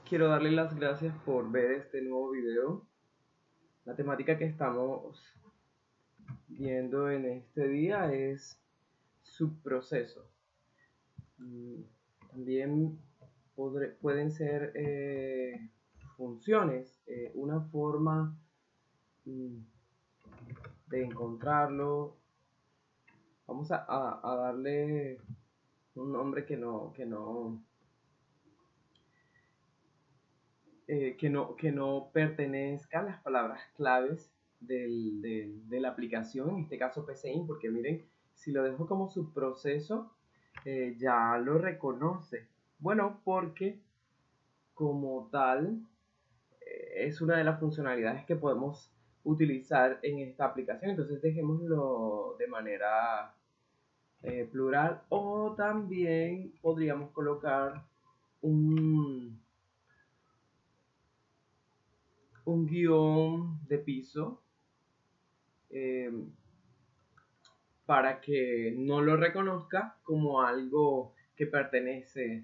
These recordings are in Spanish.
Quiero darle las gracias por ver este nuevo video. La temática que estamos viendo en este día es subprocesos. También pueden ser funciones, una forma de encontrarlo. Vamos a darle un nombre que no pertenezca a las palabras claves de la aplicación, en este caso PCIN, porque miren, si lo dejo como subproceso, ya lo reconoce. Bueno, porque como tal, es una de las funcionalidades que podemos utilizar en esta aplicación. Entonces dejémoslo de manera plural, o también podríamos colocar un guión de piso para que no lo reconozca como algo que pertenece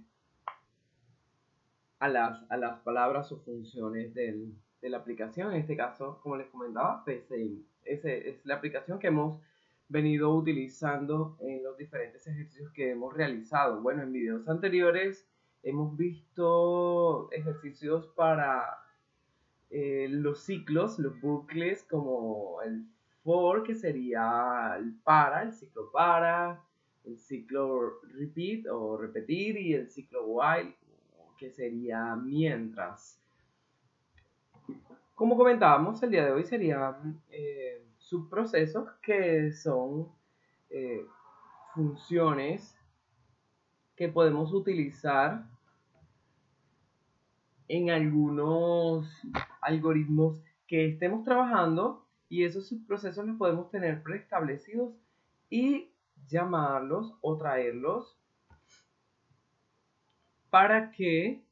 a las palabras o funciones de la aplicación. En este caso, como les comentaba, PCI. Esa es la aplicación que hemos venido utilizando en los diferentes ejercicios que hemos realizado. Bueno, en videos anteriores hemos visto ejercicios para los ciclos, los bucles, como el for, que sería el para, el ciclo para, el ciclo repeat o repetir, y el ciclo while, que sería mientras. Como comentábamos, el día de hoy serían subprocesos, que son funciones que podemos utilizar en algunos algoritmos que estemos trabajando, y esos subprocesos los podemos tener preestablecidos y llamarlos o traerlos para que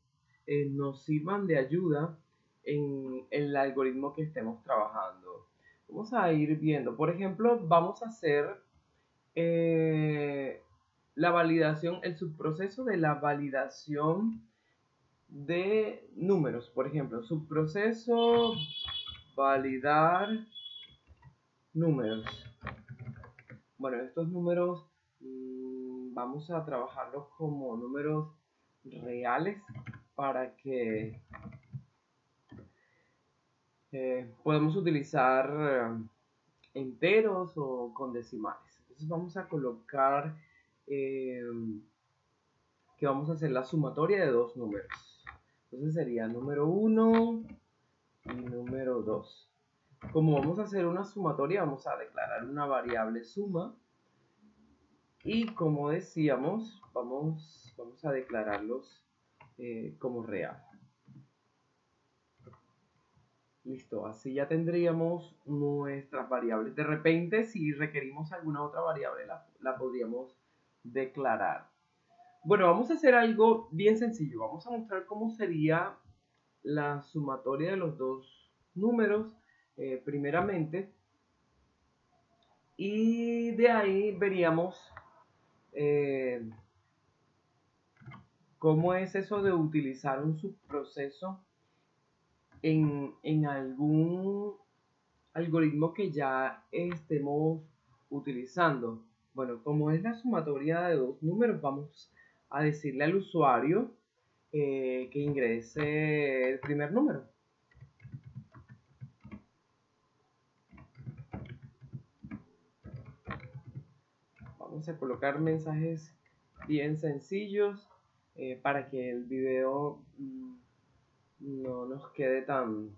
nos sirvan de ayuda en el algoritmo que estemos trabajando. Vamos a ir viendo, por ejemplo, vamos a hacer la validación, el subproceso de la validación de números. Por ejemplo, subproceso validar números. Bueno, estos números vamos a trabajarlos como números reales para que podemos utilizar enteros o con decimales. Entonces vamos a colocar que vamos a hacer la sumatoria de dos números. Entonces sería número 1 y número 2. Como vamos a hacer una sumatoria, vamos a declarar una variable suma, y como decíamos, vamos a declararlos como real. Listo, así ya tendríamos nuestras variables. De repente, si requerimos alguna otra variable, la podríamos declarar. Bueno, vamos a hacer algo bien sencillo. Vamos a mostrar cómo sería la sumatoria de los dos números primeramente, y de ahí veríamos cómo es eso de utilizar un subproceso en algún algoritmo que ya estemos utilizando. Bueno, como es la sumatoria de dos números, vamos a decirle al usuario que ingrese el primer número. Vamos a colocar mensajes bien sencillos para que el video no nos quede tan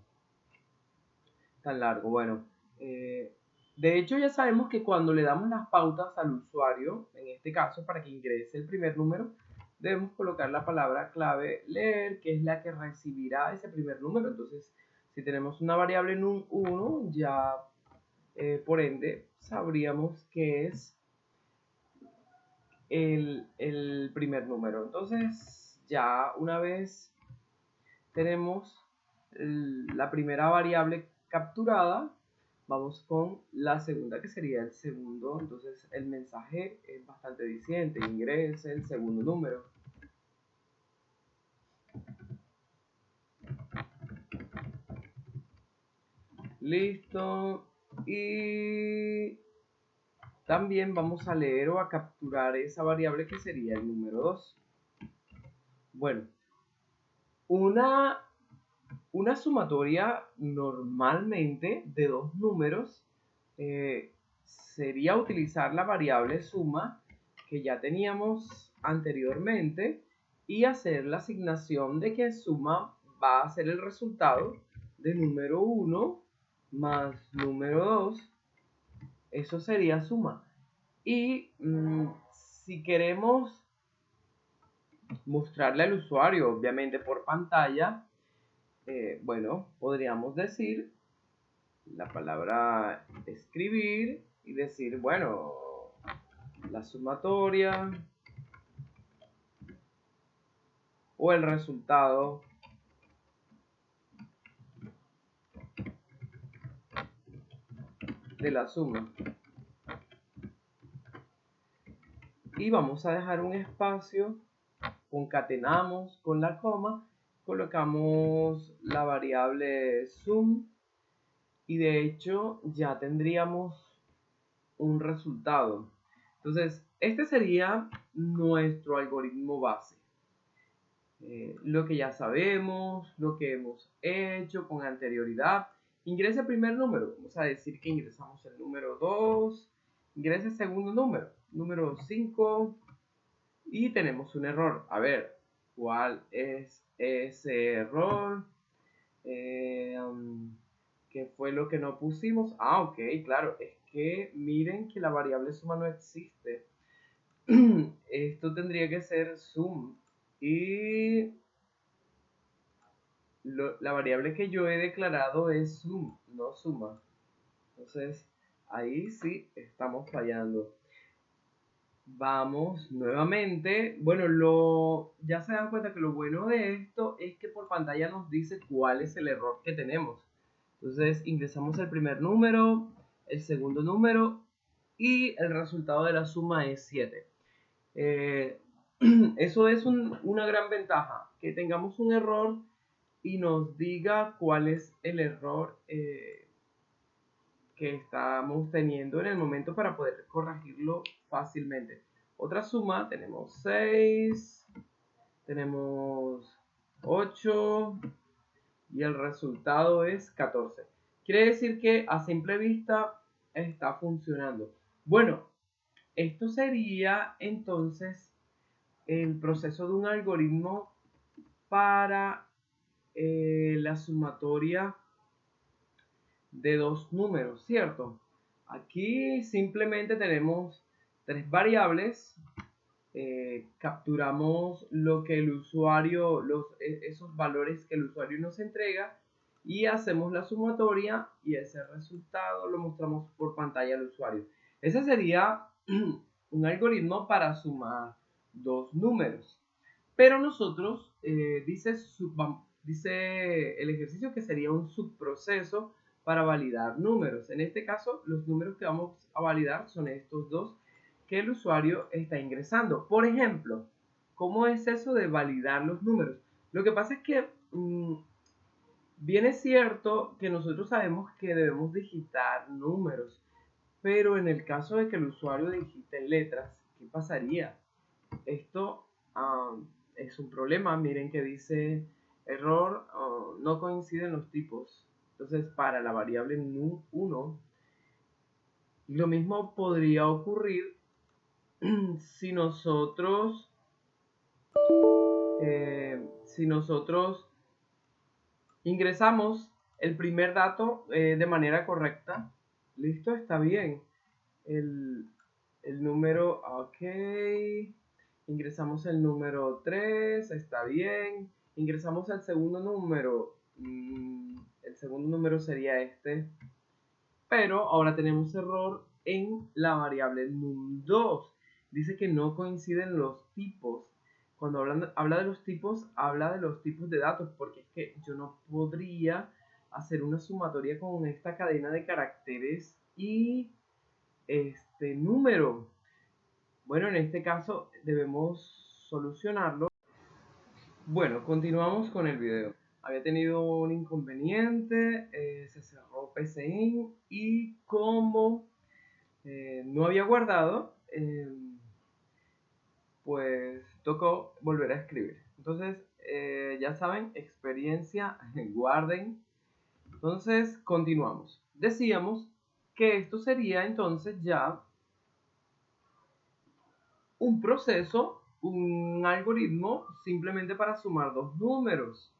largo. Bueno, de hecho ya sabemos que cuando le damos las pautas al usuario, en este caso para que ingrese el primer número, debemos colocar la palabra clave leer, que es la que recibirá ese primer número. Entonces, si tenemos una variable en un 1, ya por ende sabríamos que es el primer número. Entonces, ya una vez tenemos la primera variable capturada, vamos con la segunda, que sería el segundo. Entonces el mensaje es bastante diciente: ingrese el segundo número. Listo. Y también vamos a leer o a capturar esa variable que sería el número 2. Bueno, una sumatoria normalmente de dos números sería utilizar la variable suma que ya teníamos anteriormente y hacer la asignación de que suma va a ser el resultado de número 1 más número 2. Eso sería suma. Y si queremos mostrarle al usuario, obviamente por pantalla, bueno, podríamos decir la palabra escribir y decir, bueno, la sumatoria o el resultado de la suma. Y vamos a dejar un espacio, concatenamos con la coma, colocamos la variable sum y de hecho ya tendríamos un resultado. Entonces, este sería nuestro algoritmo base. Lo que ya sabemos, lo que hemos hecho con anterioridad. Ingresa el primer número, vamos a decir que ingresamos el número 2, ingresa el segundo número 5 y tenemos un error. A ver, ¿cuál es ese error? ¿Qué fue lo que no pusimos? Ah, ok, claro, es que miren que la variable suma no existe. Esto tendría que ser sum y la variable que yo he declarado es sum, no suma. Entonces, ahí sí estamos fallando. Vamos nuevamente. Bueno, ya se dan cuenta que lo bueno de esto es que por pantalla nos dice cuál es el error que tenemos. Entonces, ingresamos el primer número, el segundo número y el resultado de la suma es 7. Eso es una gran ventaja, que tengamos un error y nos diga cuál es el error que estamos teniendo en el momento para poder corregirlo fácilmente. Otra suma, tenemos 6, tenemos 8 y el resultado es 14. Quiere decir que a simple vista está funcionando. Bueno, esto sería entonces el proceso de un algoritmo para la sumatoria de dos números, ¿cierto? Aquí simplemente tenemos tres variables, capturamos lo que el usuario, esos valores que el usuario nos entrega y hacemos la sumatoria y ese resultado lo mostramos por pantalla al usuario. Ese sería un algoritmo para sumar dos números. Pero nosotros, dice el ejercicio que sería un subproceso para validar números. En este caso, los números que vamos a validar son estos dos que el usuario está ingresando. Por ejemplo, ¿cómo es eso de validar los números? Lo que pasa es que bien es cierto que nosotros sabemos que debemos digitar números, pero en el caso de que el usuario digite letras, ¿qué pasaría? Esto es un problema. Miren que dice error, no coinciden los tipos. Entonces, para la variable 1, lo mismo podría ocurrir si nosotros ingresamos el primer dato de manera correcta. Listo, está bien. El número, ok. Ingresamos el número 3, está bien. Ingresamos el segundo número. El segundo número sería este. Pero ahora tenemos error en la variable num2. Dice que no coinciden los tipos. Cuando habla de los tipos, habla de los tipos de datos, porque es que yo no podría hacer una sumatoria con esta cadena de caracteres y este número. Bueno, en este caso debemos solucionarlo. Bueno, continuamos con el video. había tenido un inconveniente, se cerró PCIN y como no había guardado, pues tocó volver a escribir. Entonces, ya saben, experiencia, guarden. Entonces, continuamos. Decíamos que esto sería entonces ya un proceso, un algoritmo simplemente para sumar dos números.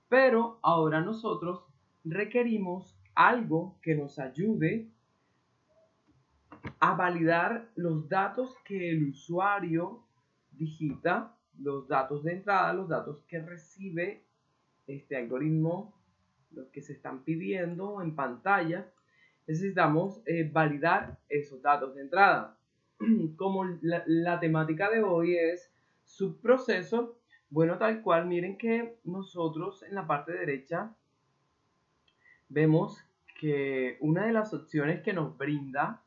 Pero ahora nosotros requerimos algo que nos ayude a validar los datos que el usuario digita, los datos de entrada, los datos que recibe este algoritmo, los que se están pidiendo en pantalla. Necesitamos validar esos datos de entrada. Como la temática de hoy es subproceso, bueno, tal cual, miren que nosotros en la parte derecha vemos que una de las opciones que nos brinda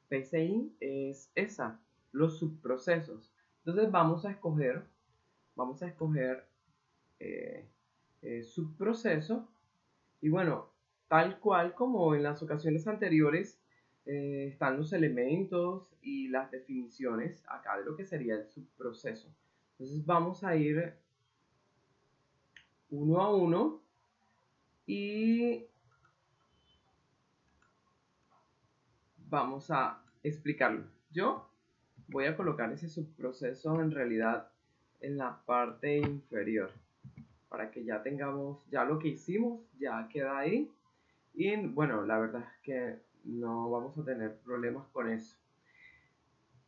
PCIN es esa, los subprocesos. Entonces vamos a escoger subproceso y bueno, tal cual como en las ocasiones anteriores, están los elementos y las definiciones acá de lo que sería el subproceso. Entonces vamos a ir uno a uno y vamos a explicarlo. Yo voy a colocar ese subproceso en realidad en la parte inferior para que ya tengamos, ya lo que hicimos ya queda ahí. Y bueno, la verdad es que no vamos a tener problemas con eso.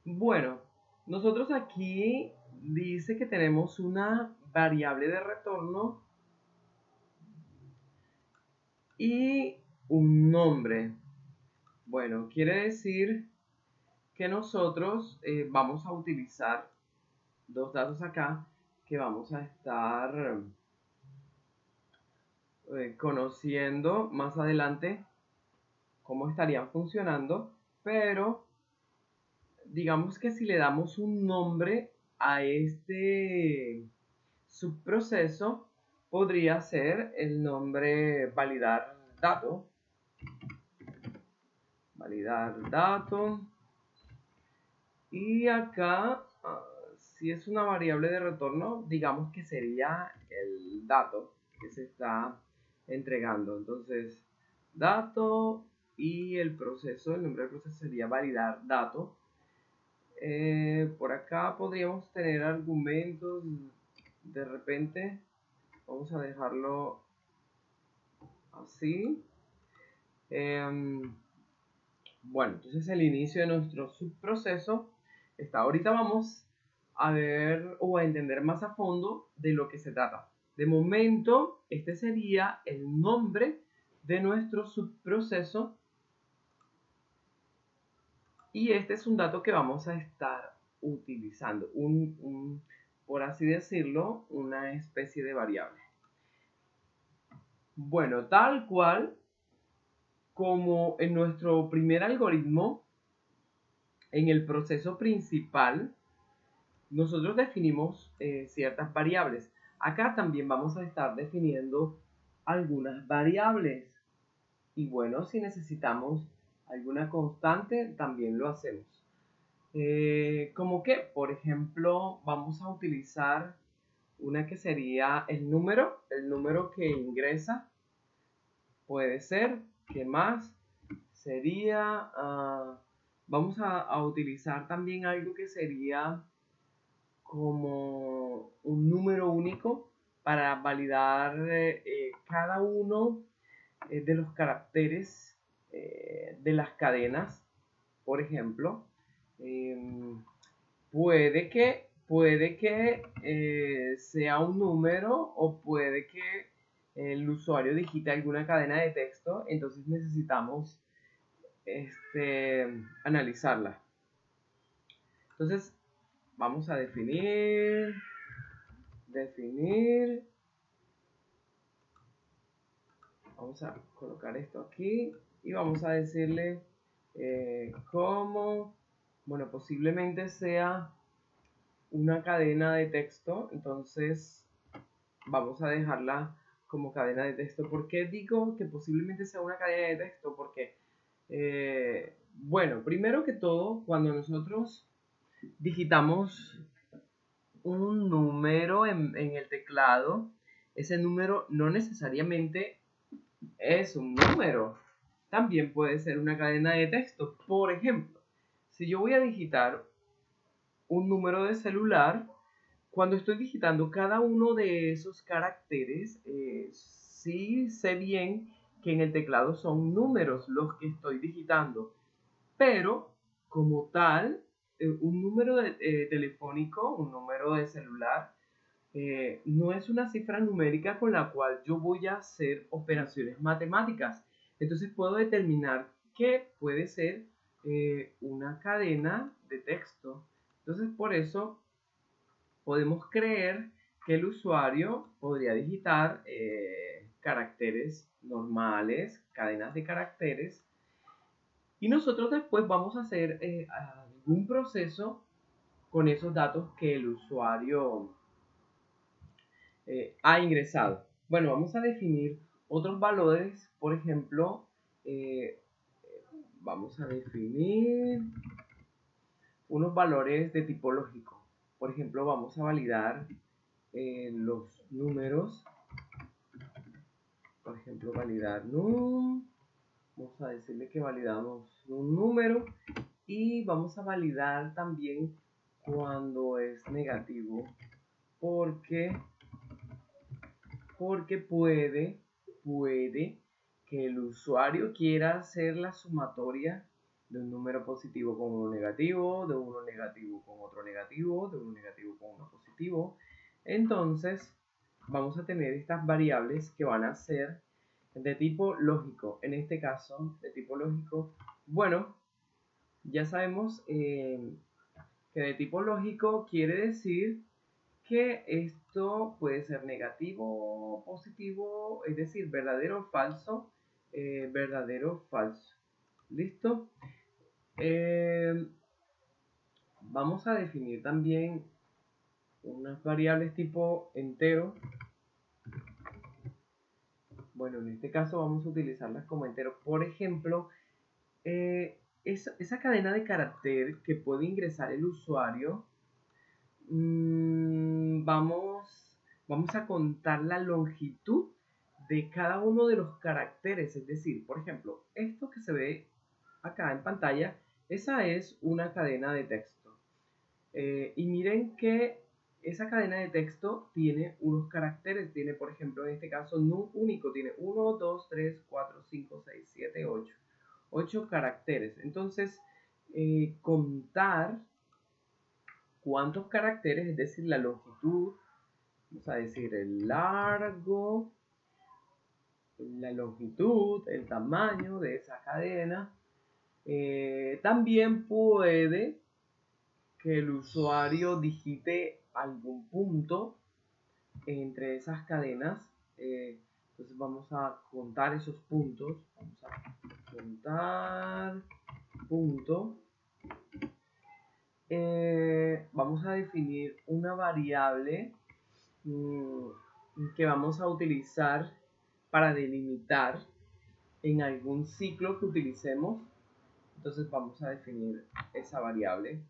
Bueno, nosotros aquí dice que tenemos una variable de retorno y un nombre. Bueno, quiere decir que nosotros vamos a utilizar dos datos acá que vamos a estar conociendo más adelante cómo estarían funcionando, pero digamos que si le damos un nombre a este subproceso, podría ser el nombre validar dato, y acá si es una variable de retorno, digamos que sería el dato que se está entregando. Entonces, dato y el proceso, el nombre del proceso sería validar dato. Por acá podríamos tener argumentos. De repente, vamos a dejarlo así. Bueno, entonces el inicio de nuestro subproceso está. Ahorita vamos a ver o a entender más a fondo de lo que se trata. De momento, este sería el nombre de nuestro subproceso y este es un dato que vamos a estar utilizando, por así decirlo, una especie de variable. Bueno, tal cual como en nuestro primer algoritmo, en el proceso principal, nosotros definimos ciertas variables. Acá también vamos a estar definiendo algunas variables. Y bueno, si necesitamos alguna constante, también lo hacemos. Como que, por ejemplo, vamos a utilizar una que sería el número que ingresa. Puede ser, ¿qué más? Sería, vamos a utilizar también algo que sería como un número único para validar cada uno de los caracteres de las cadenas. Por ejemplo, puede que sea un número o puede que el usuario digite alguna cadena de texto, entonces necesitamos analizarla. Entonces vamos a definir, vamos a colocar esto aquí y vamos a decirle cómo, bueno, posiblemente sea una cadena de texto, entonces vamos a dejarla como cadena de texto. ¿Por qué digo que posiblemente sea una cadena de texto? Porque, bueno, primero que todo, cuando nosotros digitamos un número en el teclado, ese número no necesariamente es un número. También puede ser una cadena de texto. Por ejemplo, si yo voy a digitar un número de celular, cuando estoy digitando cada uno de esos caracteres, sí sé bien que en el teclado son números los que estoy digitando, pero como tal, un número telefónico, un número de celular, no es una cifra numérica con la cual yo voy a hacer operaciones matemáticas. Entonces puedo determinar que puede ser una cadena de texto. Entonces por eso podemos creer que el usuario podría digitar caracteres normales, cadenas de caracteres, y nosotros después vamos a hacer algún proceso con esos datos que el usuario ha ingresado. Bueno, vamos a definir otros valores, por ejemplo, eh, vamos a definir unos valores de tipo lógico. Por ejemplo, vamos a validar los números. Por ejemplo, validar num. Vamos a decirle que validamos un número y vamos a validar también cuando es negativo, porque puede que el usuario quiera hacer la sumatoria de un número positivo con uno negativo, de uno negativo con otro negativo, de uno negativo con uno positivo. Entonces vamos a tener estas variables que van a ser de tipo lógico. En este caso, de tipo lógico, bueno, ya sabemos que de tipo lógico quiere decir que esto puede ser negativo o positivo, es decir, verdadero o falso, verdadero o falso. ¿Listo? Vamos a definir también unas variables tipo entero. Bueno, en este caso vamos a utilizarlas como entero. Por ejemplo, esa cadena de carácter que puede ingresar el usuario, vamos a contar la longitud de cada uno de los caracteres. Es decir, por ejemplo, esto que se ve acá en pantalla, esa es una cadena de texto. Y miren que esa cadena de texto tiene unos caracteres. Tiene, por ejemplo, en este caso, no único. Tiene 1, 2, 3, 4, 5, 6, 7, 8. 8 caracteres. Entonces, contar cuántos caracteres, es decir, la longitud, vamos a decir el largo, la longitud, el tamaño de esa cadena. También puede que el usuario digite algún punto entre esas cadenas. Entonces vamos a contar esos puntos. Vamos a contar punto. Vamos a definir una variable que vamos a utilizar para delimitar en algún ciclo que utilicemos. Entonces vamos a definir esa variable.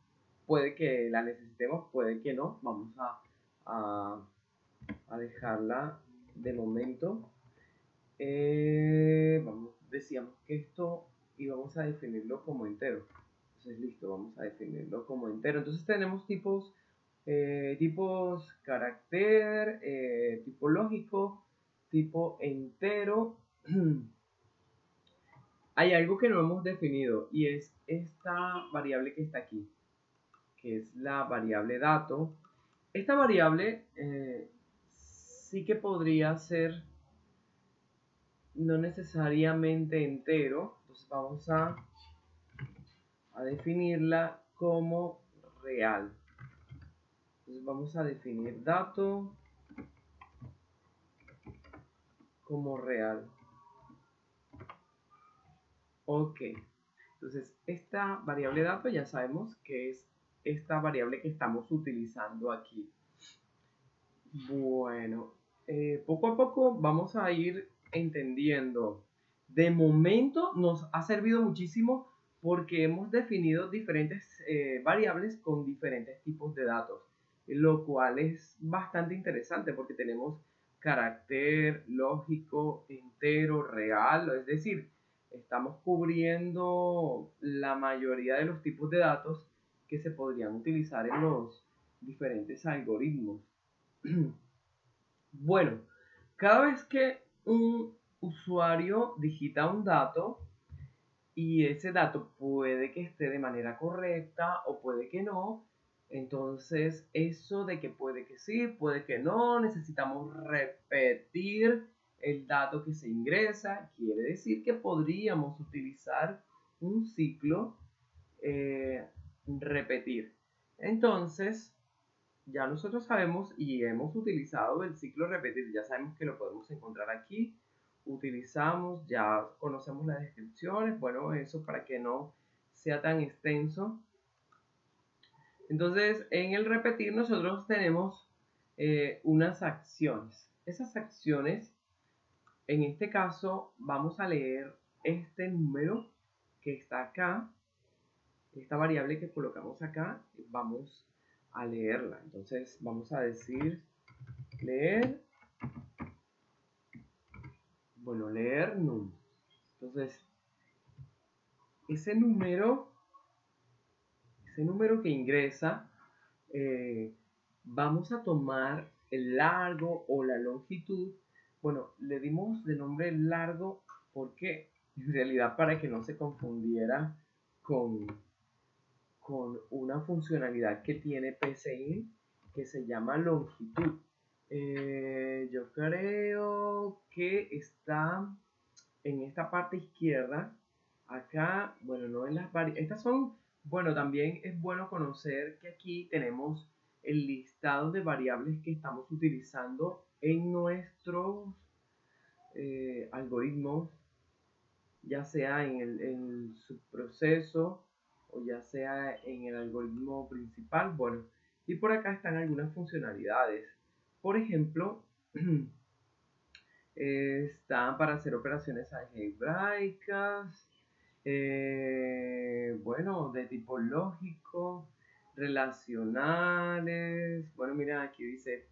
Puede que la necesitemos, puede que no. Vamos a dejarla de momento. Decíamos que esto íbamos a definirlo como entero. Entonces listo, vamos a definirlo como entero. Entonces tenemos tipos carácter, tipo lógico, tipo entero. Hay algo que no hemos definido y es esta variable que está aquí, que es la variable dato. Esta variable sí que podría ser no necesariamente entero. Entonces vamos a definirla como real. Entonces vamos a definir dato como real. Ok. Entonces esta variable dato ya sabemos que es esta variable que estamos utilizando aquí. Bueno. poco a poco vamos a ir entendiendo. De momento nos ha servido muchísimo porque hemos definido diferentes variables con diferentes tipos de datos, lo cual es bastante interesante porque tenemos carácter lógico, entero, real, es decir, estamos cubriendo la mayoría de los tipos de datos que se podrían utilizar en los diferentes algoritmos. Bueno, cada vez que un usuario digita un dato y ese dato puede que esté de manera correcta o puede que no, entonces eso de que puede que sí, puede que no, necesitamos repetir el dato que se ingresa, quiere decir que podríamos utilizar un ciclo repetir. Entonces, ya nosotros sabemos y hemos utilizado el ciclo repetir, ya sabemos que lo podemos encontrar aquí, utilizamos, ya conocemos las descripciones, bueno, eso para que no sea tan extenso. Entonces, en el repetir nosotros tenemos unas acciones. Esas acciones, en este caso, vamos a leer este número que está acá, esta variable que colocamos acá, vamos a leerla. Entonces vamos a decir leer, bueno, leer num. Entonces ese número que ingresa, vamos a tomar el largo o la longitud. Bueno, le dimos de nombre largo porque en realidad para que no se confundiera con una funcionalidad que tiene PCInt que se llama longitud. Yo creo que está en esta parte izquierda. Acá, bueno, no en las variables. Estas son, bueno, también es bueno conocer que aquí tenemos el listado de variables que estamos utilizando en nuestros algoritmos, ya sea en el subproceso o ya sea en el algoritmo principal. Bueno, y por acá están algunas funcionalidades. Por ejemplo, están para hacer operaciones algebraicas, bueno, de tipo lógico, relacionales. Bueno, mira, aquí dice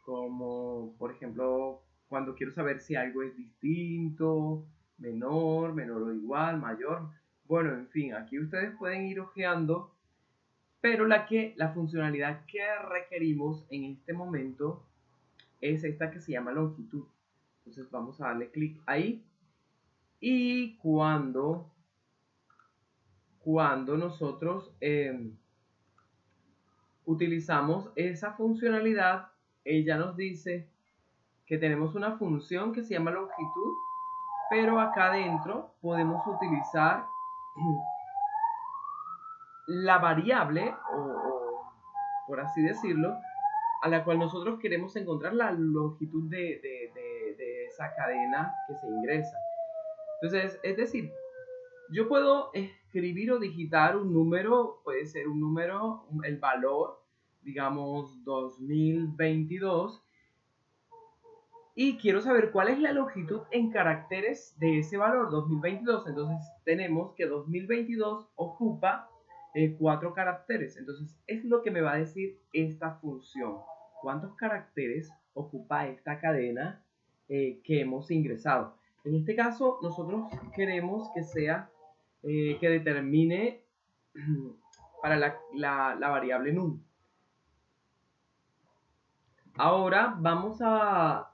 como, por ejemplo, cuando quiero saber si algo es distinto, menor, menor o igual, mayor. Bueno, en fin, aquí ustedes pueden ir hojeando, pero la funcionalidad que requerimos en este momento es esta que se llama longitud. Entonces vamos a darle clic ahí y cuando nosotros utilizamos esa funcionalidad, ella nos dice que tenemos una función que se llama longitud, pero acá adentro podemos utilizar la variable, o por así decirlo, a la cual nosotros queremos encontrar la longitud de esa cadena que se ingresa. Entonces, es decir, yo puedo escribir o digitar un número, puede ser un número, el valor, digamos 2022, y quiero saber cuál es la longitud en caracteres de ese valor 2022. Entonces tenemos que 2022 ocupa 4 caracteres. Entonces es lo que me va a decir esta función. ¿Cuántos caracteres ocupa esta cadena que hemos ingresado? En este caso nosotros queremos que sea, que determine para la variable num. Ahora vamos a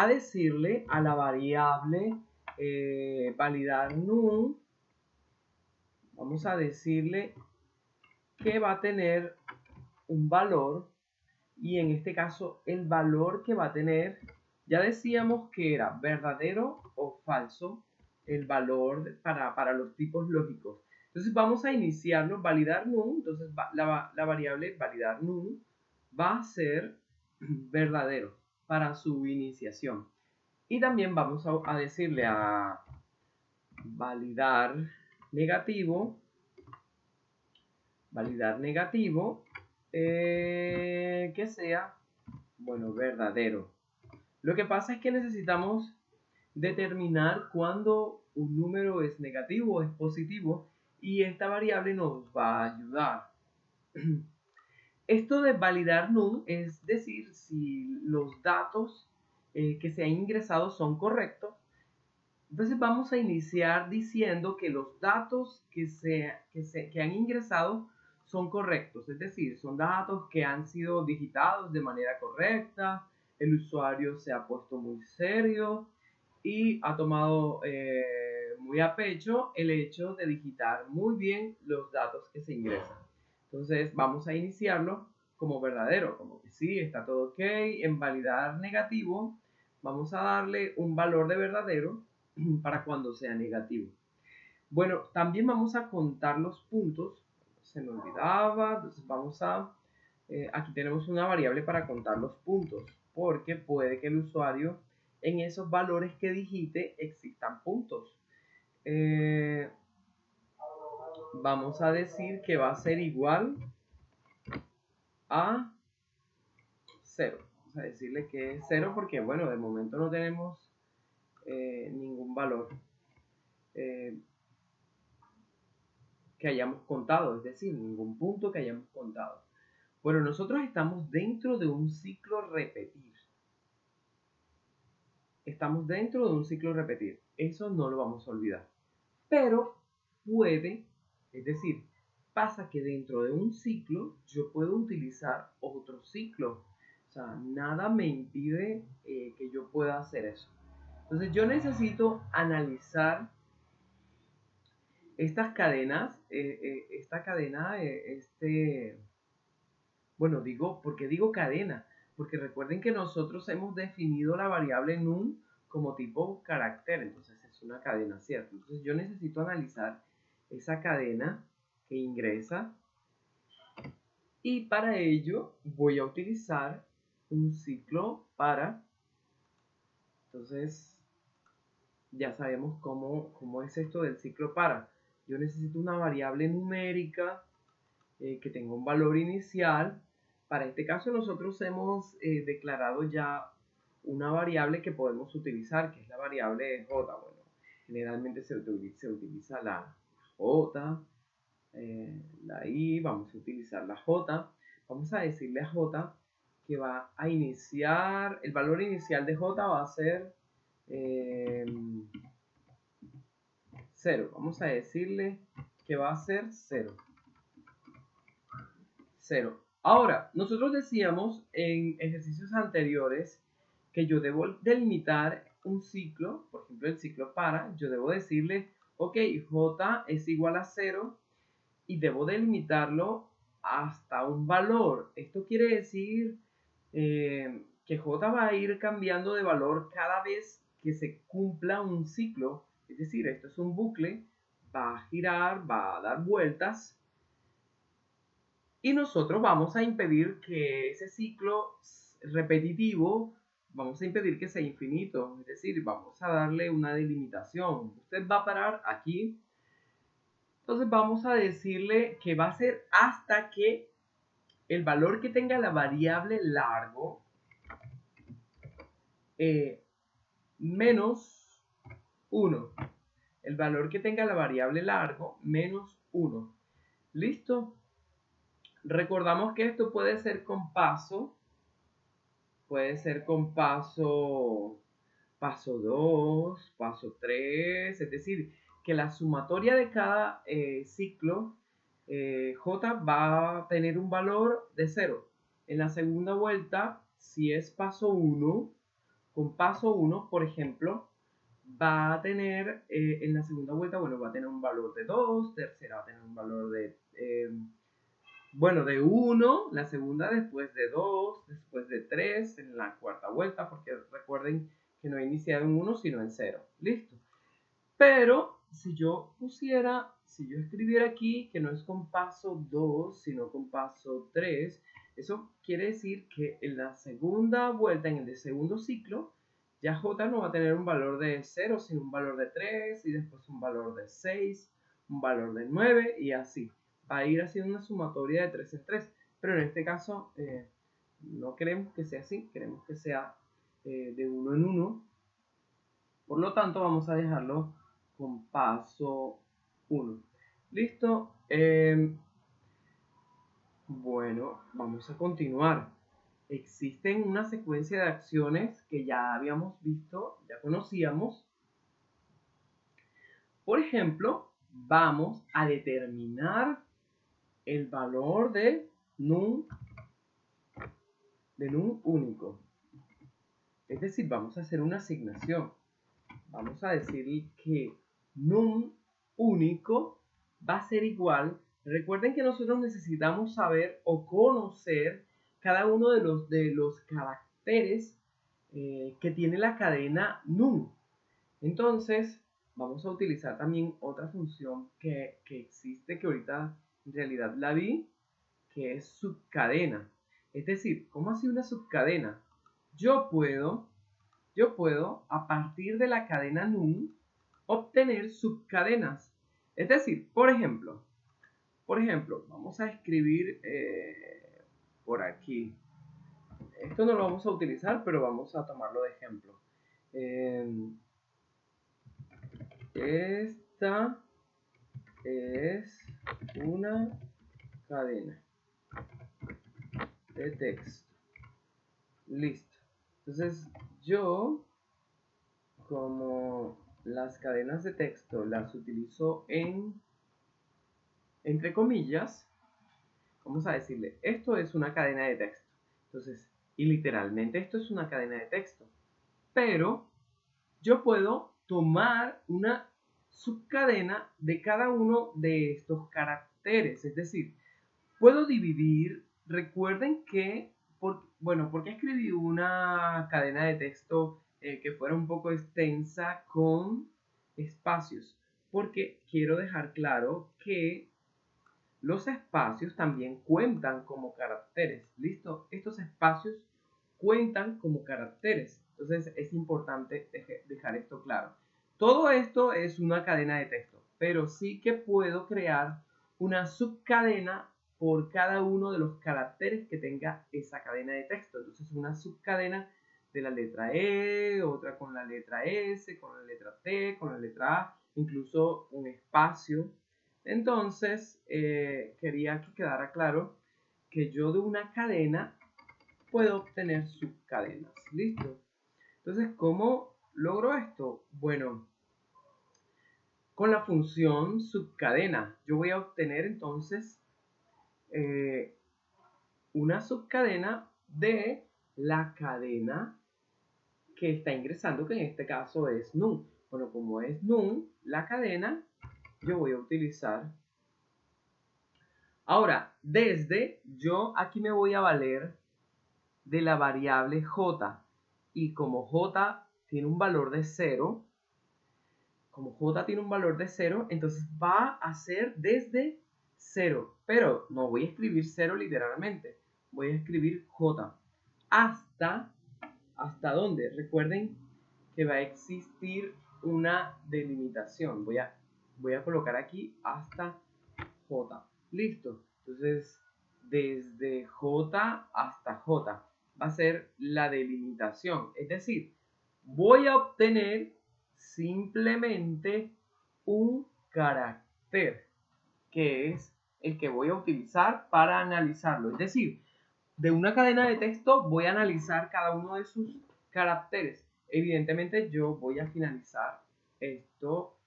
decirle a la variable validar num, vamos a decirle que va a tener un valor, y en este caso el valor que va a tener, ya decíamos que era verdadero o falso el valor para los tipos lógicos. Entonces vamos a iniciarlo, validar num, entonces la variable validar num va a ser verdadero para su iniciación. Y también vamos a decirle a validar negativo, que sea, bueno, verdadero. Lo que pasa es que necesitamos determinar cuándo un número es negativo o es positivo y esta variable nos va a ayudar. Esto de validar num es decir si los datos que se han ingresado son correctos. Entonces vamos a iniciar diciendo que los datos que han ingresado son correctos, es decir, son datos que han sido digitados de manera correcta, el usuario se ha puesto muy serio y ha tomado muy a pecho el hecho de digitar muy bien los datos que se ingresan. Entonces vamos a iniciarlo como verdadero, como que sí, está todo ok. En validar negativo, vamos a darle un valor de verdadero para cuando sea negativo. Bueno, también vamos a contar los puntos. Se me olvidaba, entonces vamos a... aquí tenemos una variable para contar los puntos, porque puede que el usuario en esos valores que digite existan puntos. Vamos a decir que va a ser igual a 0. Vamos a decirle que es 0 porque, bueno, de momento no tenemos ningún valor que hayamos contado, es decir, ningún punto que hayamos contado. Bueno, nosotros estamos dentro de un ciclo repetir. Estamos dentro de un ciclo repetir. Eso no lo vamos a olvidar. Pero puede, es decir, pasa que dentro de un ciclo yo puedo utilizar otro ciclo. O sea, nada me impide que yo pueda hacer eso. Entonces yo necesito analizar estas cadenas, esta cadena, bueno, ¿por qué digo cadena? Porque recuerden que nosotros hemos definido la variable num como tipo carácter, entonces es una cadena, ¿cierto? Entonces yo necesito analizar esa cadena que ingresa y para ello voy a utilizar un ciclo para, entonces ya sabemos cómo es esto del ciclo para. Yo necesito una variable numérica que tenga un valor inicial. Para este caso nosotros hemos declarado ya una variable que podemos utilizar, que es la variable j. Bueno, generalmente se utiliza la j, la i, vamos a utilizar la j. Vamos a decirle a j que va a iniciar, el valor inicial de j va a ser 0. Vamos a decirle que va a ser 0. 0. Ahora, nosotros decíamos en ejercicios anteriores que yo debo delimitar un ciclo, por ejemplo el ciclo para, yo debo decirle, ok, j es igual a 0 y debo delimitarlo hasta un valor. Esto quiere decir que j va a ir cambiando de valor cada vez que se cumpla un ciclo, es decir, esto es un bucle, va a girar, va a dar vueltas. Y nosotros vamos a impedir que ese ciclo repetitivo, vamos a impedir que sea infinito. Es decir, vamos a darle una delimitación. Usted va a parar aquí. Entonces vamos a decirle que va a ser hasta que el valor que tenga la variable largo menos 1. El valor que tenga la variable largo menos 1. ¿Listo? Recordamos que esto puede ser con paso paso 2, paso 3, es decir, que la sumatoria de cada ciclo j va a tener un valor de 0. En la segunda vuelta, si es paso 1, con paso 1, por ejemplo, va a tener en la segunda vuelta, bueno, va a tener un valor de 2, tercera va a tener un valor de bueno, de 1, la segunda después de 2, después de 3, en la cuarta vuelta, porque recuerden que no he iniciado en 1, sino en 0. Listo. Pero si yo escribiera aquí que no es con paso 2, sino con paso 3, eso quiere decir que en la segunda vuelta, en el segundo ciclo, ya j no va a tener un valor de 0, sino un valor de 3, y después un valor de 6, un valor de 9, y así va a ir haciendo una sumatoria de 3 en 3. pero en este caso no queremos que sea así, queremos que sea de uno en uno. Por lo tanto, vamos a dejarlo con paso 1. ¿Listo? Bueno, vamos a continuar. Existen una secuencia de acciones que ya habíamos visto, ya conocíamos. Por ejemplo, vamos a determinar el valor de num único. Es decir, vamos a hacer una asignación. Vamos a decir que num único va a ser igual. Recuerden que nosotros necesitamos saber o conocer cada uno de los caracteres que tiene la cadena num. Entonces, vamos a utilizar también otra función que existe, que ahorita en realidad la vi, que es subcadena. Es decir, ¿cómo así una subcadena? Yo puedo, a partir de la cadena num, obtener subcadenas. Es decir, por ejemplo, vamos a escribir por aquí. Esto no lo vamos a utilizar, pero vamos a tomarlo de ejemplo. Esta es una cadena de texto. Listo. Entonces, yo, como las cadenas de texto las utilizo entre comillas, vamos a decirle, esto es una cadena de texto. Entonces, y literalmente esto es una cadena de texto. Pero yo puedo tomar una subcadena de cada uno de estos caracteres. Es decir, puedo dividir, recuerden que, ¿por qué escribí una cadena de texto que fuera un poco extensa con espacios? Porque quiero dejar claro que los espacios también cuentan como caracteres. ¿Listo? Estos espacios cuentan como caracteres. Entonces es importante dejar esto claro. Todo esto es una cadena de texto, pero sí que puedo crear una subcadena por cada uno de los caracteres que tenga esa cadena de texto. Entonces una subcadena de la letra E, otra con la letra S, con la letra T, con la letra A, incluso un espacio. Entonces, quería que quedara claro que yo de una cadena puedo obtener subcadenas. ¿Listo? Entonces, ¿cómo logro esto? Bueno, con la función subcadena, yo voy a obtener entonces una subcadena de la cadena que está ingresando, que en este caso es num. Bueno, como es num, la cadena, yo voy a utilizar. Ahora, yo aquí me voy a valer de la variable j. Y como j tiene un valor de 0, entonces va a ser desde 0. Pero no voy a escribir 0 literalmente. Voy a escribir j. ¿Hasta dónde? Recuerden que va a existir una delimitación. Voy a colocar aquí hasta j. Listo. Entonces, desde j hasta j va a ser la delimitación. Es decir, voy a obtener simplemente un carácter, que es el que voy a utilizar para analizarlo. Es decir, de una cadena de texto voy a analizar cada uno de sus caracteres. Evidentemente yo voy a finalizar esto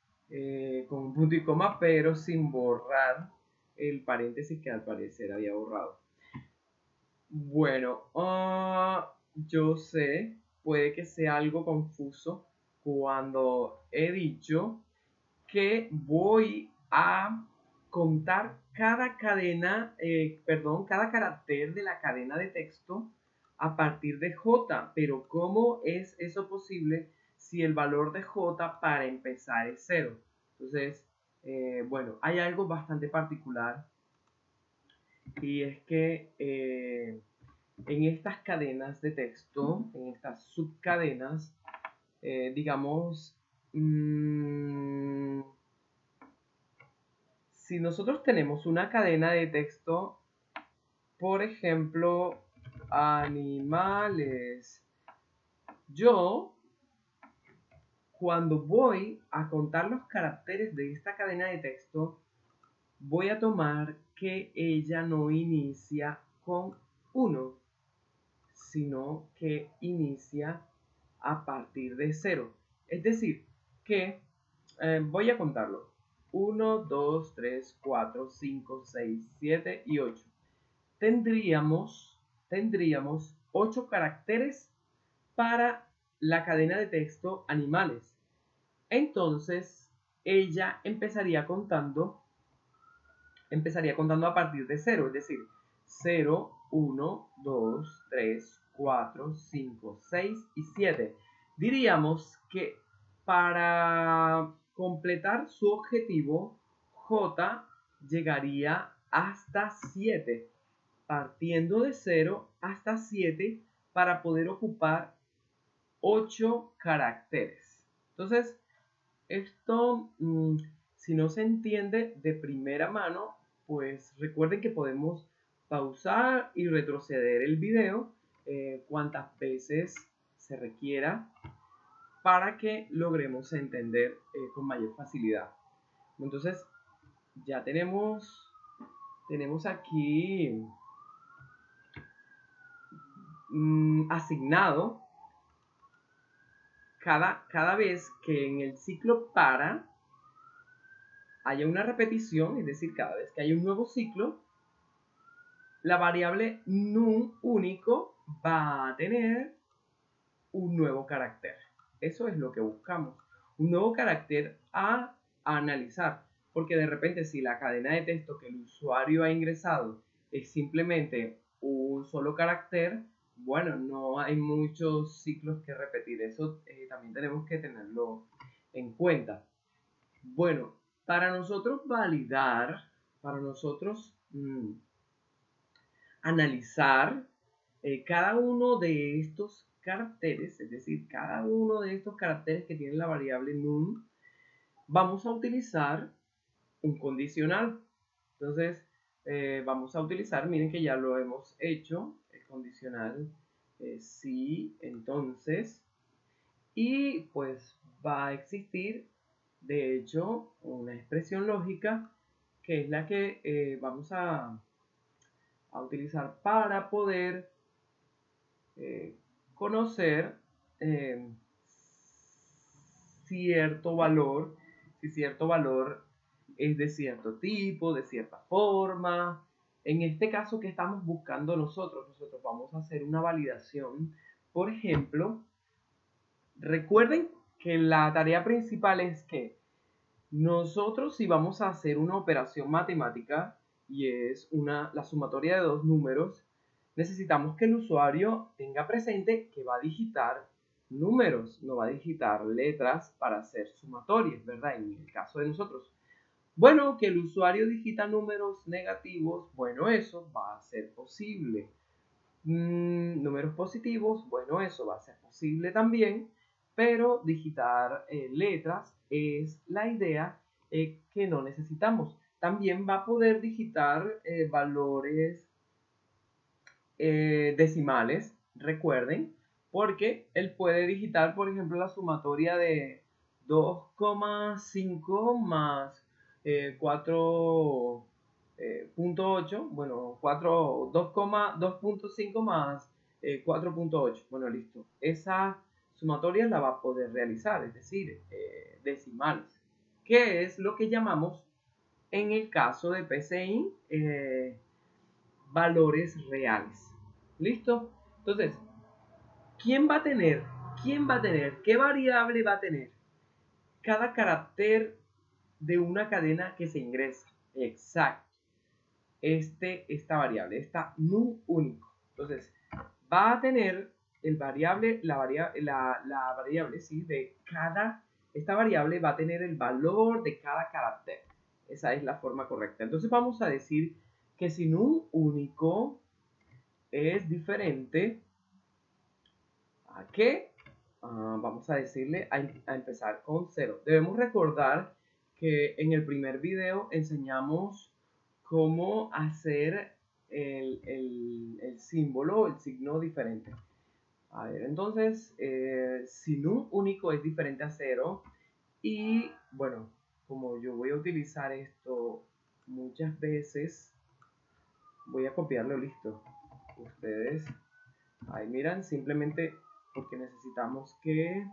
con un punto y coma, pero sin borrar el paréntesis que al parecer había borrado. Bueno, yo sé, puede que sea algo confuso cuando he dicho que voy a contar cada cada carácter de la cadena de texto a partir de j, pero ¿cómo es eso posible si el valor de j para empezar es 0? Entonces, bueno, hay algo bastante particular y es que en estas cadenas de texto, en estas subcadenas, digamos, si nosotros tenemos una cadena de texto, por ejemplo, animales. Yo, cuando voy a contar los caracteres de esta cadena de texto, voy a tomar que ella no inicia con 1, sino que inicia a partir de 0. Es decir, que voy a contarlo. 1, 2, 3, 4, 5, 6, 7 y 8. Tendríamos 8 caracteres para la cadena de texto animales. Entonces, ella empezaría contando a partir de 0, es decir, 0, 1, 2, 3, 4, 5, 6 y 7. Diríamos que para completar su objetivo, J llegaría hasta 7, partiendo de 0 hasta 7 para poder ocupar 8 caracteres. Entonces, esto, si no se entiende de primera mano, pues recuerden que podemos pausar y retroceder el video cuantas veces se requiera para que logremos entender con mayor facilidad. Entonces, ya tenemos aquí asignado cada vez que en el ciclo para haya una repetición, es decir, cada vez que haya un nuevo ciclo, la variable num único va a tener un nuevo carácter. Eso es lo que buscamos, un nuevo carácter a analizar, porque de repente si la cadena de texto que el usuario ha ingresado es simplemente un solo carácter, bueno, no hay muchos ciclos que repetir. Eso también tenemos que tenerlo en cuenta. Bueno, para nosotros validar, para nosotros analizar cada uno de estos caracteres, es decir, cada uno de estos caracteres que tiene la variable num, vamos a utilizar un condicional. Entonces, vamos a utilizar, miren que ya lo hemos hecho, el condicional sí, entonces, y pues va a existir, de hecho, una expresión lógica que es la que vamos a utilizar para poder conocer cierto valor, si cierto valor es de cierto tipo, de cierta forma. En este caso, ¿qué estamos buscando nosotros? Nosotros vamos a hacer una validación. Por ejemplo, recuerden que la tarea principal es que nosotros, si vamos a hacer una operación matemática y es la sumatoria de dos números, necesitamos que el usuario tenga presente que va a digitar números, no va a digitar letras para hacer sumatorias, ¿verdad? En el caso de nosotros. Bueno, que el usuario digita números negativos, bueno, eso va a ser posible. Números positivos, bueno, eso va a ser posible también, pero digitar letras es la idea que no necesitamos. También va a poder digitar valores decimales, recuerden, porque él puede digitar, por ejemplo, la sumatoria de 2,5 más 4.8, bueno, 2.5 más 4.8, bueno, listo. Esa sumatoria la va a poder realizar, es decir, decimales, que es lo que llamamos en el caso de PCIN valores reales. ¿Listo? Entonces, ¿quién va a tener? ¿Qué variable va a tener cada carácter de una cadena que se ingresa? Exacto. Esta variable, esta num único. Entonces, va a tener la variable, ¿sí? De cada, esta variable va a tener el valor de cada carácter. Esa es la forma correcta. Entonces vamos a decir que si num único es diferente a que vamos a decirle a empezar con 0. Debemos recordar que en el primer video enseñamos cómo hacer el símbolo, el signo diferente. A ver, entonces, si num único es diferente a 0, y bueno, como yo voy a utilizar esto muchas veces, voy a copiarlo, listo. Ustedes ahí miran, simplemente porque necesitamos que,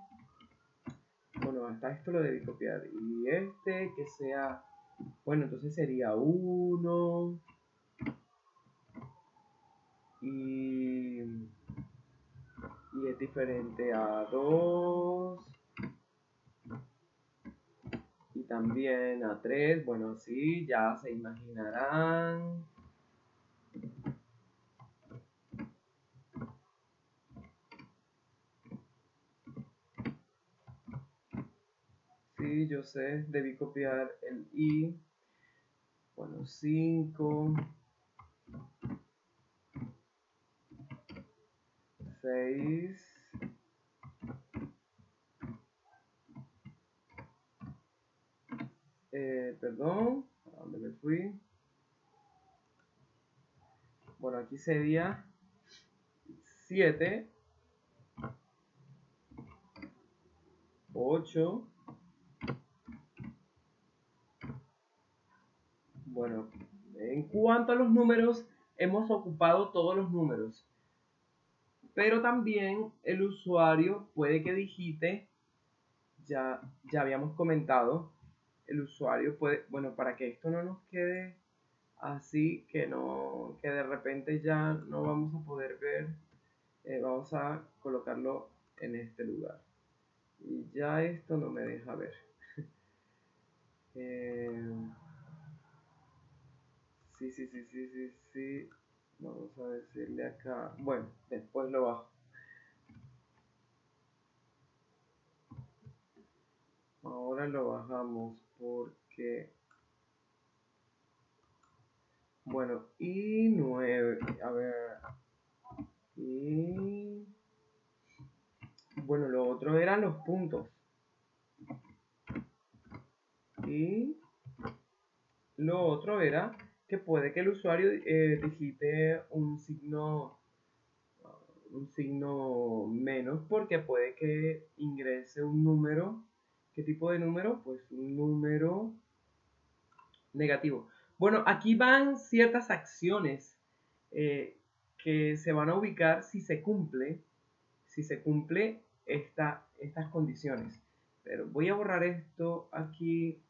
bueno, hasta esto lo debí copiar, y este que sea, bueno, entonces sería 1, y es diferente a 2, y también a 3. Bueno, sí, ya se imaginarán. Sí, yo sé, debí copiar el i. Bueno, 5, 6, perdón, ¿a dónde me fui? Bueno, aquí sería 7, 8. Bueno, en cuanto a los números, hemos ocupado todos los números. Pero también el usuario puede que digite, ya habíamos comentado, el usuario puede, bueno, para que esto no nos quede así, que de repente ya no vamos a poder ver, vamos a colocarlo en este lugar. Y ya esto no me deja ver. Sí. Vamos a decirle acá. Bueno, después lo bajo. Ahora lo bajamos porque... Bueno, y 9. A ver. Y... Bueno, lo otro eran los puntos. Y lo otro era que puede que el usuario digite un signo menos, porque puede que ingrese un número. ¿Qué tipo de número? Pues un número negativo. Bueno, aquí van ciertas acciones que se van a ubicar si se cumple estas condiciones. Pero voy a borrar esto aquí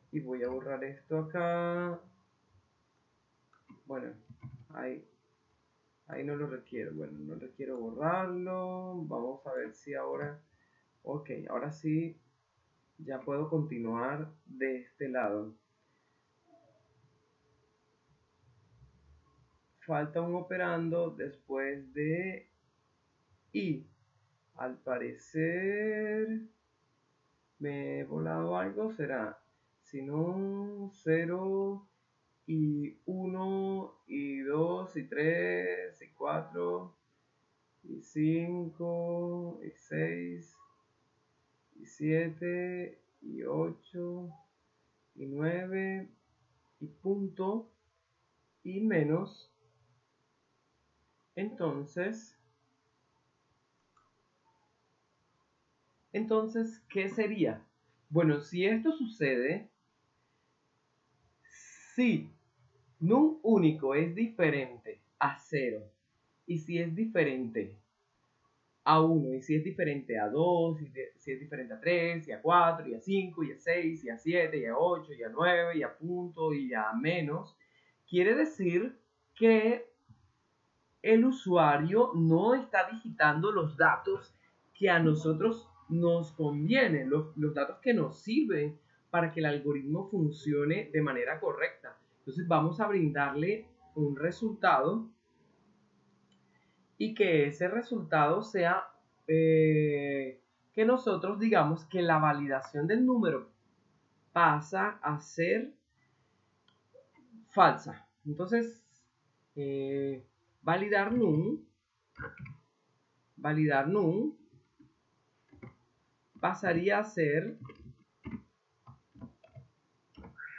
y voy a borrar esto acá. Bueno, ahí no lo requiero. Bueno, no requiero borrarlo. Vamos a ver si ahora... Ok, ahora sí ya puedo continuar de este lado. Falta un operando después de i. Al parecer me he volado algo, será. Si no, 0 y 1 y 2 y 3 y 4 y 5 y 6 y 7 y 8 y 9 y punto y menos. Entonces, ¿qué sería? Bueno, si esto sucede, si num único es diferente a 0, y si es diferente a 1, y si es diferente a 2, si es diferente a 3, y a 4, y a 5, y a 6, y a 7, y a 8, y a 9, y a punto, y a menos, quiere decir que el usuario no está digitando los datos que a nosotros nos convienen, los datos que nos sirven para que el algoritmo funcione de manera correcta. Entonces vamos a brindarle un resultado y que ese resultado sea que nosotros digamos que la validación del número pasa a ser falsa. Entonces, validar num pasaría a ser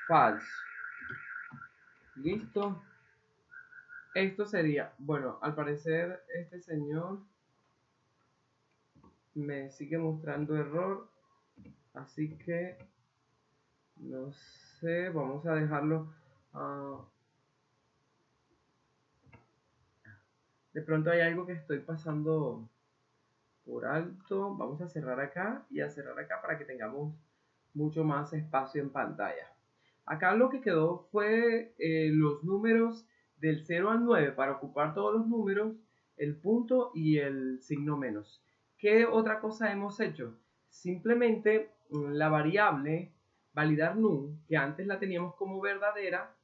falso. Listo. Esto sería, bueno, al parecer este señor me sigue mostrando error, así que no sé, vamos a dejarlo. De pronto hay algo que estoy pasando por alto. Vamos a cerrar acá y a cerrar acá para que tengamos mucho más espacio en pantalla. Acá lo que quedó fue los números del 0 al 9 para ocupar todos los números, el punto y el signo menos. ¿Qué otra cosa hemos hecho? Simplemente la variable validar num, que antes la teníamos como verdadera,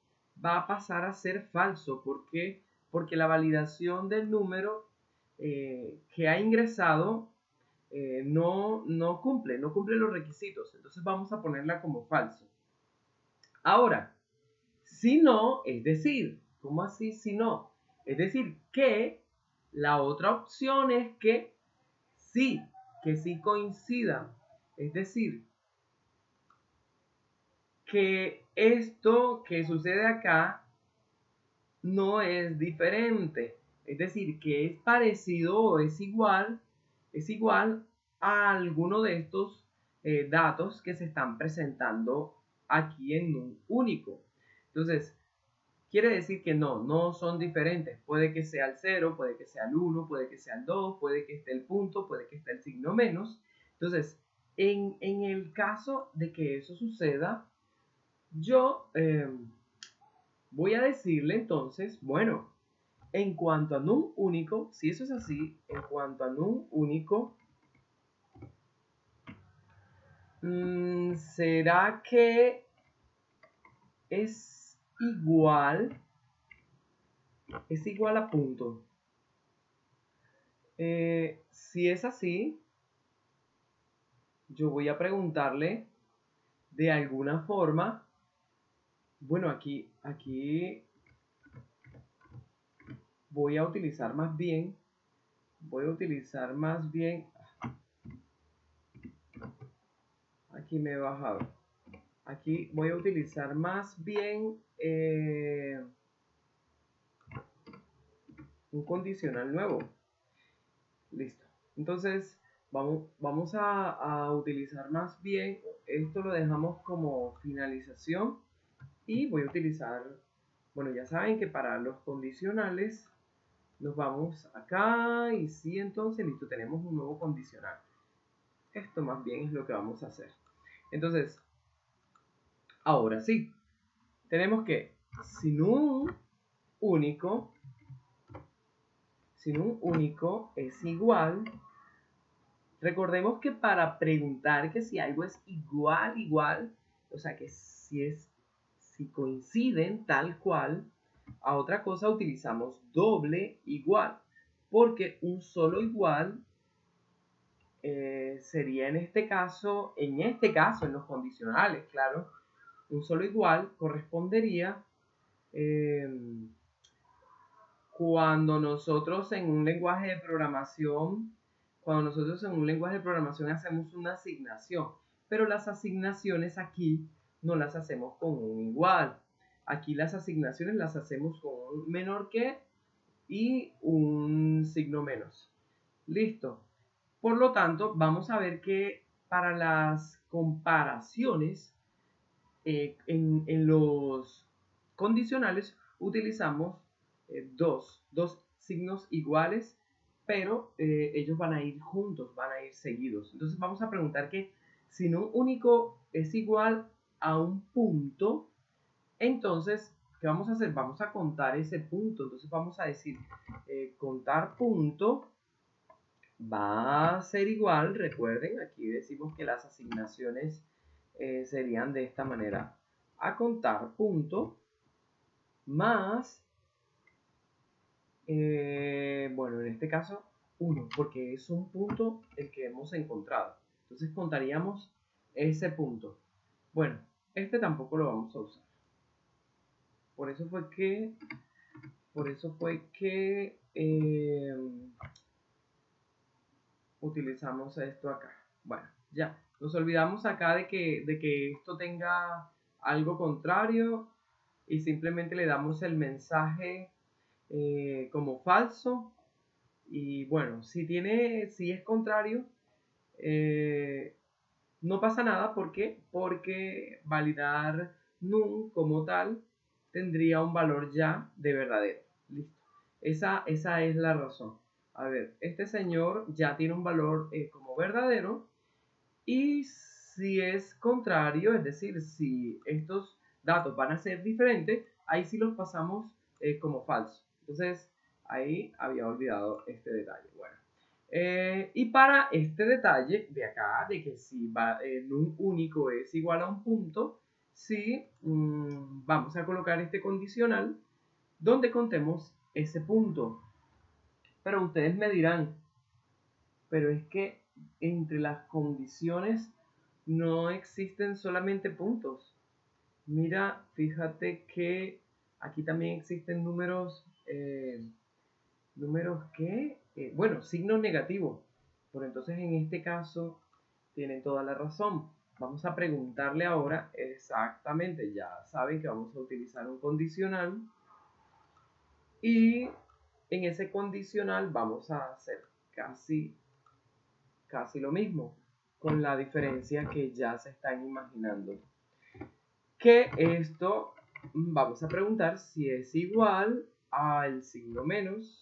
va a pasar a ser falso. ¿Por qué? Porque la validación del número que ha ingresado no cumple los requisitos. Entonces vamos a ponerla como falso. Ahora, si no, es decir, ¿cómo así si no? Es decir, que la otra opción es que sí coincida. Es decir, que esto que sucede acá no es diferente. Es decir, que es parecido o es igual a alguno de estos datos que se están presentando aquí en un único. Entonces, quiere decir que no son diferentes. Puede que sea el 0, puede que sea el 1, puede que sea el 2, puede que esté el punto, puede que esté el signo menos. Entonces, en el caso de que eso suceda, yo voy a decirle entonces, bueno, en cuanto a num único, si eso es así, en cuanto a num único, ¿será que es igual? Es igual a punto. Si es así, yo voy a preguntarle de alguna forma, bueno, aquí voy a utilizar más bien, aquí me he bajado, aquí voy a utilizar más bien un condicional nuevo. Listo. Entonces, vamos a utilizar más bien, esto lo dejamos como finalización y voy a utilizar, bueno, ya saben que para los condicionales nos vamos acá y sí, entonces, listo, tenemos un nuevo condicional. Esto más bien es lo que vamos a hacer. Entonces, ahora sí, tenemos que sin un único es igual. Recordemos que para preguntar que si algo es igual, o sea que si coinciden tal cual, a otra cosa utilizamos doble igual, porque un solo igual sería en este caso, en los condicionales, claro, un solo igual correspondería eh, cuando nosotros en un lenguaje de programación, hacemos una asignación, pero las asignaciones aquí no las hacemos con un igual. Aquí las asignaciones las hacemos con un menor que y un signo menos. Listo. Por lo tanto, vamos a ver que para las comparaciones en los condicionales utilizamos dos signos iguales, pero ellos van a ir juntos, van a ir seguidos. Entonces vamos a preguntar que si un único es igual a un punto, entonces, ¿qué vamos a hacer? Vamos a contar ese punto. Entonces vamos a decir, contar punto va a ser igual, recuerden, aquí decimos que las asignaciones serían de esta manera. A contar punto más, bueno, en este caso 1, porque es un punto el que hemos encontrado. Entonces contaríamos ese punto. Bueno, este tampoco lo vamos a usar. Por eso fue que utilizamos esto acá. Bueno, ya. Nos olvidamos acá de que esto tenga algo contrario. y simplemente le damos el mensaje como falso. Y bueno, si es contrario, no pasa nada. ¿Por qué? Porque validar num como tal tendría un valor ya de verdadero. Listo. Esa es la razón. A ver, este señor ya tiene un valor como verdadero, y si es contrario, es decir, si estos datos van a ser diferentes, ahí sí los pasamos como falso. Entonces, ahí había olvidado este detalle. Bueno, y para este detalle de acá, de que si va en un único es igual a un punto, sí, vamos a colocar este condicional donde contemos ese punto. Pero ustedes me dirán, pero es que entre las condiciones no existen solamente puntos. Mira, fíjate que aquí también existen números, números que, bueno, signos negativos. Por entonces en este caso tienen toda la razón. Vamos a preguntarle ahora exactamente, ya saben que vamos a utilizar un condicional, y en ese condicional vamos a hacer casi lo mismo, con la diferencia que ya se están imaginando. Que esto, vamos a preguntar si es igual al signo menos.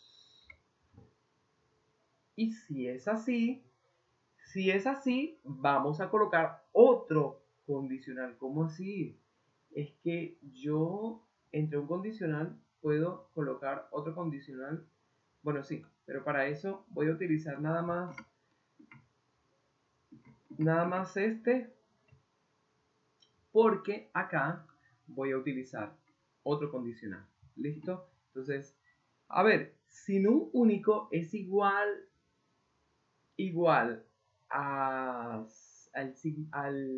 Y si es así, vamos a colocar otro condicional. ¿Cómo así? Es que yo entre un condicional puedo colocar otro condicional. Bueno, sí, pero para eso voy a utilizar nada más este, porque acá voy a utilizar otro condicional. ¿Listo? Entonces, a ver, si un único es igual al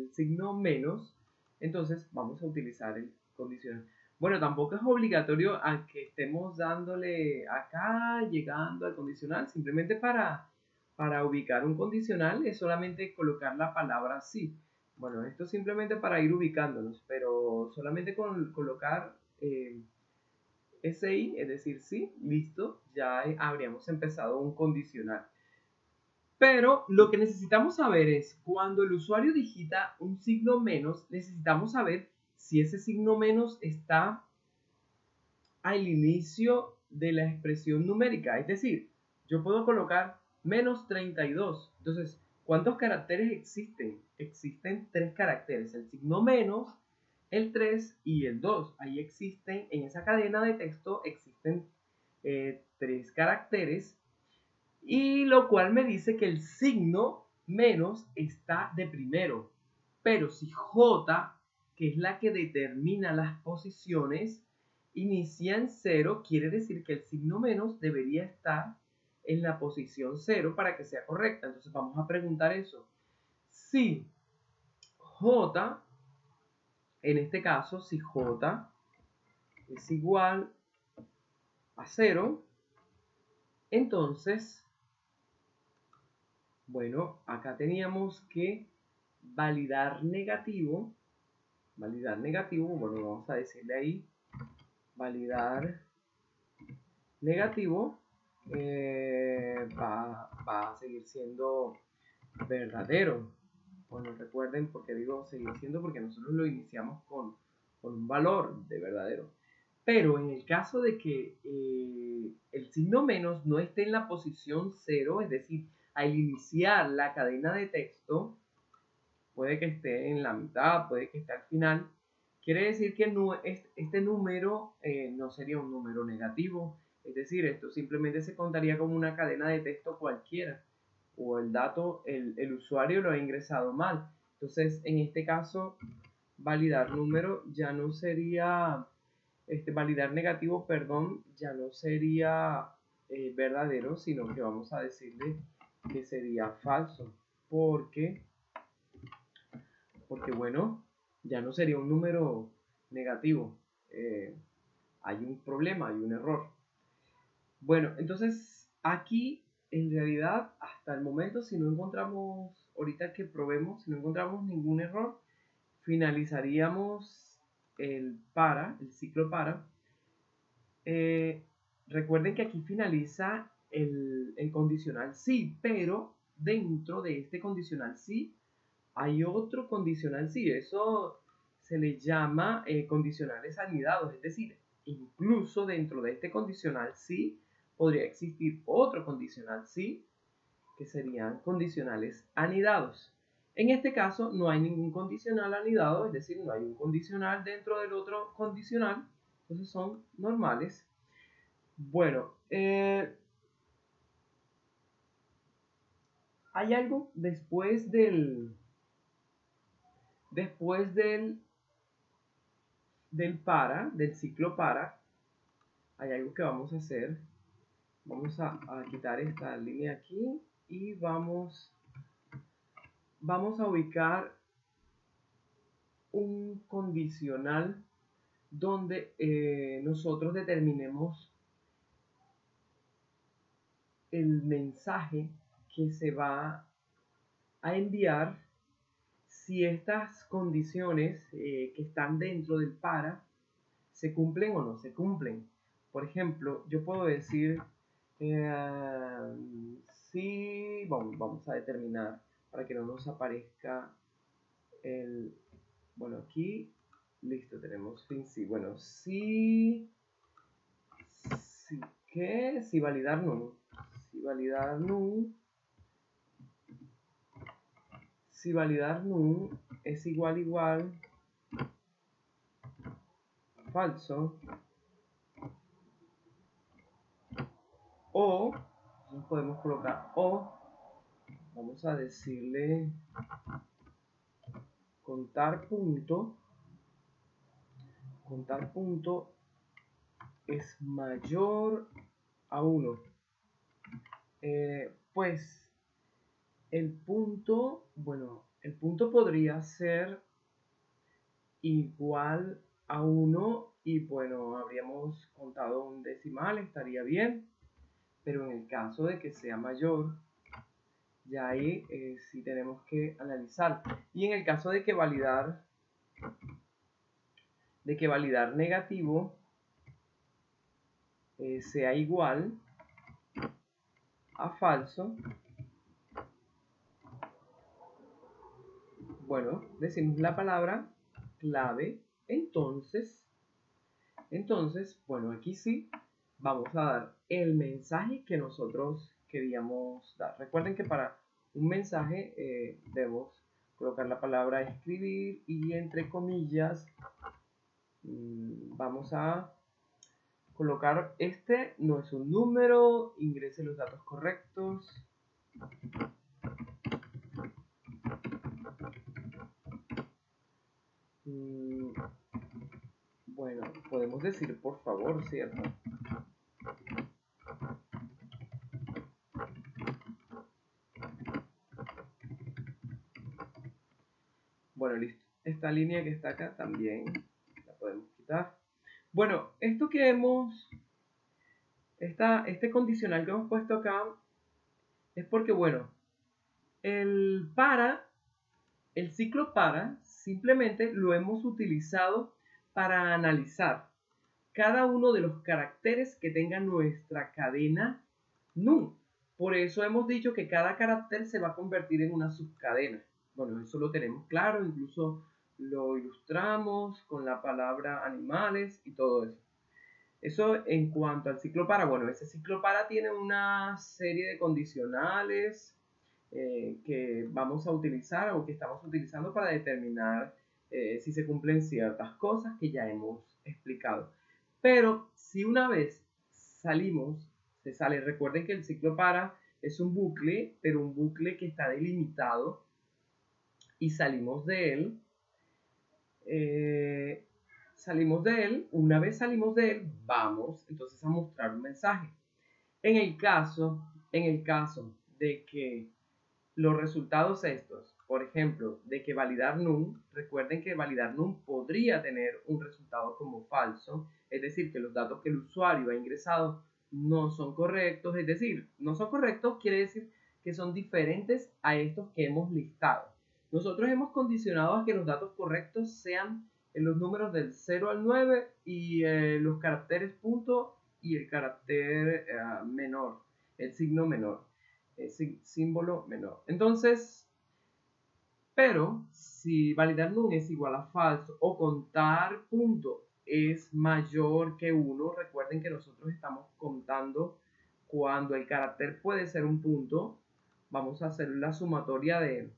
signo menos, entonces vamos a utilizar el condicional. Bueno, tampoco es obligatorio a que estemos dándole acá, llegando al condicional, simplemente para ubicar un condicional es solamente colocar la palabra sí. Bueno, esto simplemente para ir ubicándonos, pero solamente con colocar SI, es decir, sí, listo, ya habríamos empezado un condicional. Pero lo que necesitamos saber es, cuando el usuario digita un signo menos, necesitamos saber si ese signo menos está al inicio de la expresión numérica. Es decir, yo puedo colocar menos 32. Entonces, ¿cuántos caracteres existen? Existen 3 caracteres, el signo menos, el 3 y el 2. Ahí existen, en esa cadena de texto existen 3 caracteres, y lo cual me dice que el signo menos está de primero. Pero si J, que es la que determina las posiciones, inicia en 0, quiere decir que el signo menos debería estar en la posición 0 para que sea correcta. Entonces vamos a preguntar eso. Si J, en este caso, si J es igual a 0, entonces, bueno, acá teníamos que validar negativo, bueno, vamos a decirle ahí, validar negativo, va a seguir siendo verdadero. Bueno, recuerden porque digo seguir siendo, porque nosotros lo iniciamos con un valor de verdadero. Pero en el caso de que el signo menos no esté en la posición 0, es decir, al iniciar la cadena de texto, puede que esté en la mitad, puede que esté al final, quiere decir que no, este número no sería un número negativo. Es decir, esto simplemente se contaría como una cadena de texto cualquiera, o el dato, el usuario lo ha ingresado mal. Entonces, en este caso, validar número ya no sería, validar negativo, perdón, ya no sería verdadero, sino que vamos a decirle que sería falso, porque bueno, ya no sería un número negativo. Hay un problema, hay un error. Bueno, entonces aquí en realidad hasta el momento, si no encontramos, ahorita que probemos, si no encontramos ningún error, finalizaríamos el ciclo para, recuerden que aquí finaliza el condicional sí, pero dentro de este condicional sí hay otro condicional sí. Eso se le llama condicionales anidados, es decir, incluso dentro de este condicional sí podría existir otro condicional sí, que serían condicionales anidados. En este caso no hay ningún condicional anidado, es decir, no hay un condicional dentro del otro condicional, entonces son normales. Bueno, hay algo después del ciclo para, hay algo que vamos a hacer. Vamos a quitar esta línea aquí y vamos a ubicar un condicional donde nosotros determinemos el mensaje que se va a enviar si estas condiciones que están dentro del para se cumplen o no se cumplen. Por ejemplo, yo puedo decir si, vamos a determinar para que no nos aparezca el, bueno, aquí, listo, tenemos fin sí. Bueno, si validar num, si validar num, si validar num es igual falso, o podemos colocar o, vamos a decirle contar punto es mayor a 1. Pues el punto podría ser igual a 1 y bueno, habríamos contado un decimal, estaría bien, pero en el caso de que sea mayor, ya ahí sí tenemos que analizar. Y en el caso de que validar negativo sea igual a falso, bueno, decimos la palabra clave, entonces, bueno, aquí sí vamos a dar el mensaje que nosotros queríamos dar. Recuerden que para un mensaje debemos colocar la palabra escribir y entre comillas vamos a colocar no es un número, ingrese los datos correctos. Bueno, podemos decir por favor, ¿cierto? Bueno, listo. Esta línea que está acá también la podemos quitar. Bueno, este condicional que hemos puesto acá es porque, bueno, el ciclo para, simplemente lo hemos utilizado para analizar cada uno de los caracteres que tenga nuestra cadena num. Por eso hemos dicho que cada carácter se va a convertir en una subcadena. Bueno, eso lo tenemos claro, incluso lo ilustramos con la palabra animales y todo eso. Eso en cuanto al ciclo para. Bueno, ese ciclo para tiene una serie de condicionales que vamos a utilizar o que estamos utilizando para determinar si se cumplen ciertas cosas que ya hemos explicado. Pero si una vez se sale, recuerden que el ciclo para es un bucle, pero un bucle que está delimitado y salimos de él. Una vez salimos de él, vamos entonces a mostrar un mensaje. En el caso de que los resultados estos, por ejemplo, de que validar num, recuerden que validar num podría tener un resultado como falso, es decir, que los datos que el usuario ha ingresado no son correctos, es decir, no son correctos quiere decir que son diferentes a estos que hemos listado. Nosotros hemos condicionado a que los datos correctos sean los números del 0 al 9 y los caracteres punto y el carácter menor, el signo menor, el símbolo menor. Entonces, pero si validar num es igual a falso o contar punto es mayor que 1, recuerden que nosotros estamos contando cuando el carácter puede ser un punto. Vamos a hacer la sumatoria de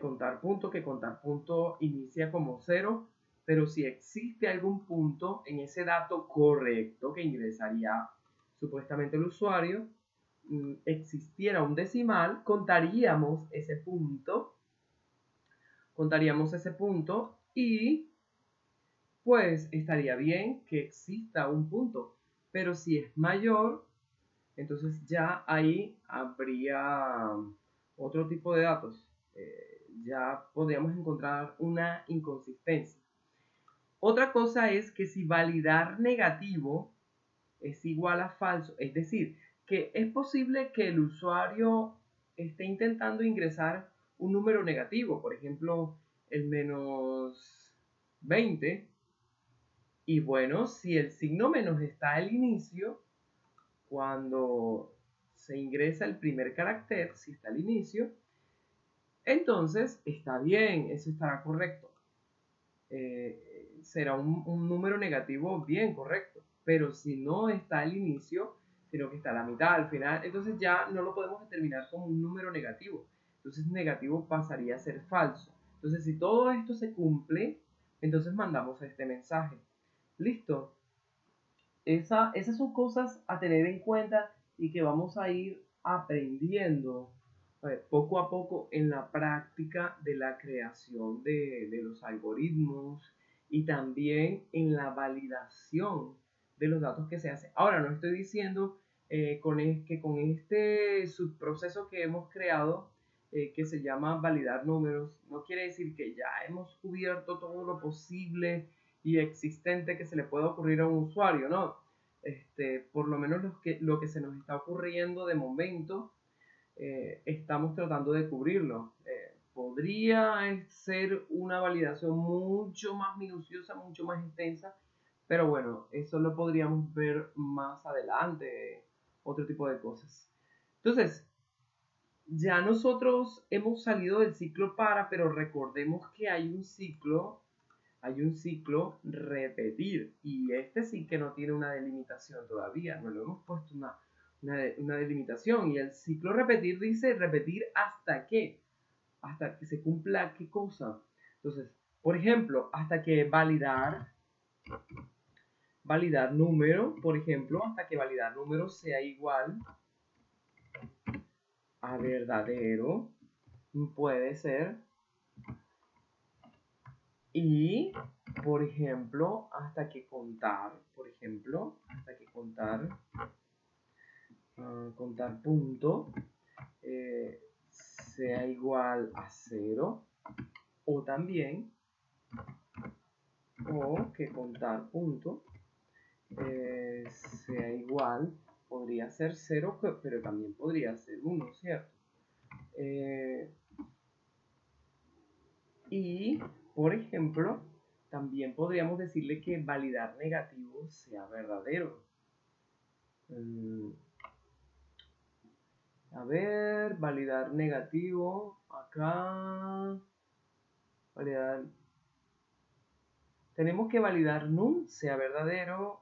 contar punto, que contar punto inicia como 0, pero si existe algún punto en ese dato correcto que ingresaría supuestamente el usuario, existiera un decimal, contaríamos ese punto y pues estaría bien que exista un punto, pero si es mayor, entonces ya ahí habría otro tipo de datos. Ya podríamos encontrar una inconsistencia. Otra cosa es que si validar negativo es igual a falso, es decir, que es posible que el usuario esté intentando ingresar un número negativo, por ejemplo, el menos 20, y bueno, si el signo menos está al inicio, cuando se ingresa el primer carácter, si está al inicio, entonces está bien, eso estará correcto. Será un número negativo bien correcto. Pero si no está al inicio, sino que está a la mitad, al final, entonces ya no lo podemos determinar como un número negativo. Entonces negativo pasaría a ser falso. Entonces si todo esto se cumple, entonces mandamos este mensaje. Listo. Esas son cosas a tener en cuenta y que vamos a ir aprendiendo poco a poco en la práctica de la creación de los algoritmos y también en la validación de los datos que se hacen. Ahora, no estoy diciendo que con este subproceso que hemos creado, que se llama validar números, no quiere decir que ya hemos cubierto todo lo posible y existente que se le pueda ocurrir a un usuario, ¿no? Por lo menos lo que se nos está ocurriendo de momento, estamos tratando de cubrirlo. Podría ser una validación mucho más minuciosa, mucho más extensa, pero bueno, eso lo podríamos ver más adelante, otro tipo de cosas. Entonces, ya nosotros hemos salido del ciclo para, pero recordemos que hay un ciclo repetir, y este sí que no tiene una delimitación todavía, no lo hemos puesto una delimitación, y el ciclo repetir dice repetir hasta que se cumpla qué cosa. Entonces, por ejemplo, hasta que validar número, por ejemplo, hasta que validar número sea igual a verdadero, puede ser. Y, por ejemplo, hasta que contar punto sea igual a 0, o también, o que contar punto sea igual, podría ser 0, pero también podría ser 1, ¿cierto? Y, por ejemplo, también podríamos decirle que validar negativo sea verdadero. A ver, validar negativo. Acá. Validar. Tenemos que validar num sea verdadero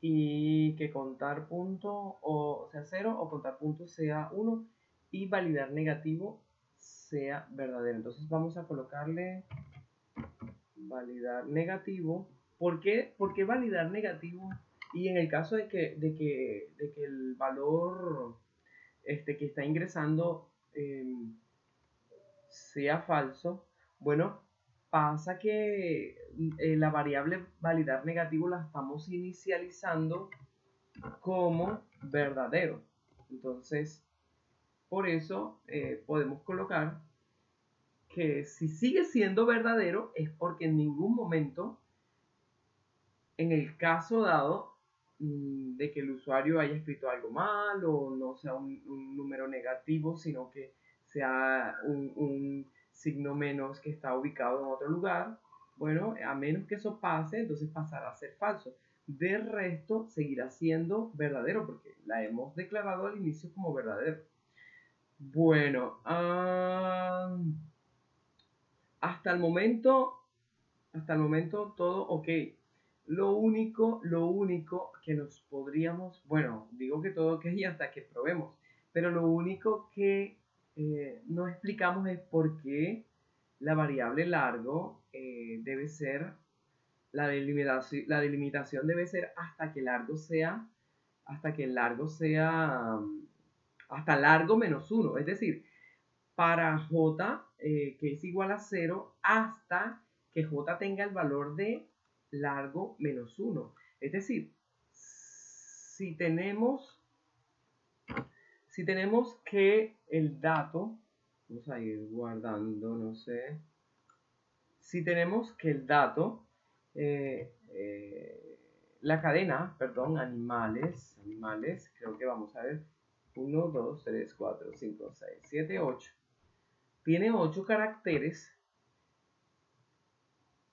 y que contar punto o sea 0 o contar punto sea 1 y validar negativo sea verdadero. Entonces vamos a colocarle validar negativo. ¿Por qué validar negativo? Y en el caso de que el valor que está ingresando sea falso, bueno, pasa que la variable validar negativo la estamos inicializando como verdadero. Entonces, por eso podemos colocar que si sigue siendo verdadero es porque en ningún momento, en el caso dado de que el usuario haya escrito algo mal o no sea un número negativo, sino que sea un signo menos que está ubicado en otro lugar. Bueno, a menos que eso pase, entonces pasará a ser falso. De resto, seguirá siendo verdadero porque la hemos declarado al inicio como verdadero. Bueno, hasta el momento todo ok. Lo único que nos podríamos, bueno, digo que todo ok hasta que probemos, pero lo único que no explicamos es por qué la variable largo debe ser, la delimitación debe ser hasta largo menos 1, es decir, para j que es igual a 0 hasta que j tenga el valor de largo menos 1. Es decir, si tenemos que el dato, vamos a ir guardando, no sé, si tenemos que el dato, la cadena, perdón, animales, creo que vamos a ver, 1, 2, 3, 4, 5, 6, 7, 8. Tiene 8 caracteres.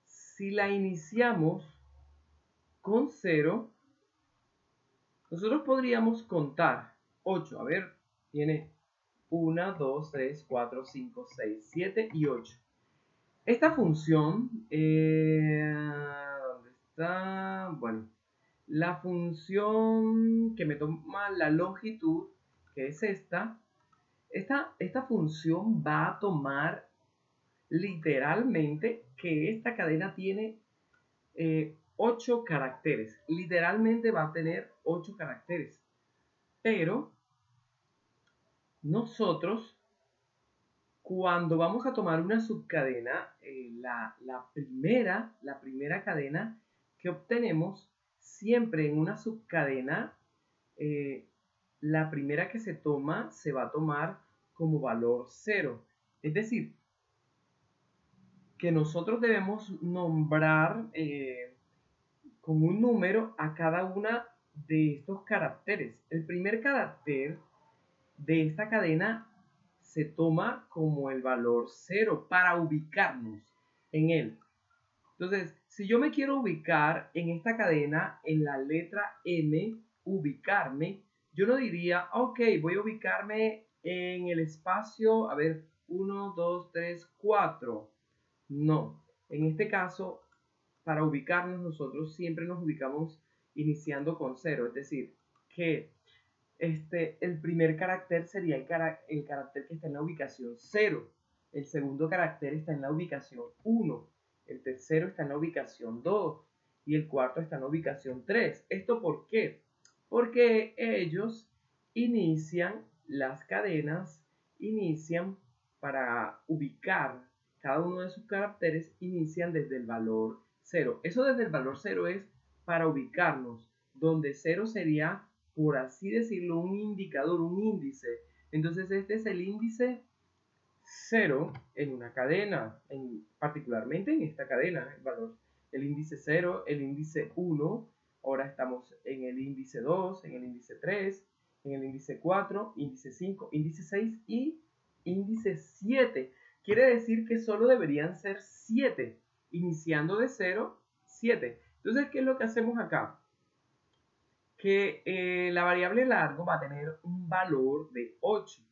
Si la iniciamos con 0, nosotros podríamos contar 8. A ver, tiene 1, 2, 3, 4, 5, 6, 7 y 8. Esta función, ¿dónde está? Bueno, la función que me toma la longitud, que es esta función va a tomar literalmente que esta cadena tiene 8 caracteres. Literalmente va a tener 8 caracteres. Pero nosotros, cuando vamos a tomar una subcadena, la primera cadena que obtenemos, siempre en una subcadena, la primera que se toma se va a tomar como valor 0. Es decir, que nosotros debemos nombrar con un número a cada una de estos caracteres. El primer carácter de esta cadena se toma como el valor 0 para ubicarnos en él. Entonces, si yo me quiero ubicar en esta cadena, en la letra M, ubicarme, yo no diría, ok, voy a ubicarme en el espacio, a ver, 1, 2, 3, 4. No, en este caso, para ubicarnos nosotros siempre nos ubicamos iniciando con 0, es decir, que el primer carácter sería el carácter que está en la ubicación 0, el segundo carácter está en la ubicación 1, el tercero está en la ubicación 2 y el cuarto está en la ubicación 3. ¿Esto por qué? Porque ellos las cadenas inician para ubicar cada uno de sus caracteres, inician desde el valor 0. Eso desde el valor 0 es para ubicarnos, donde 0 sería, por así decirlo, un indicador, un índice. Entonces este es el índice 0 en una cadena, particularmente en esta cadena, el índice 0, el índice 1, ahora estamos en el índice 2, en el índice 3, en el índice 4, índice 5, índice 6 y índice 7. Quiere decir que solo deberían ser 7, iniciando de 0, 7. Entonces, ¿qué es lo que hacemos acá? Que la variable largo va a tener un valor de 8.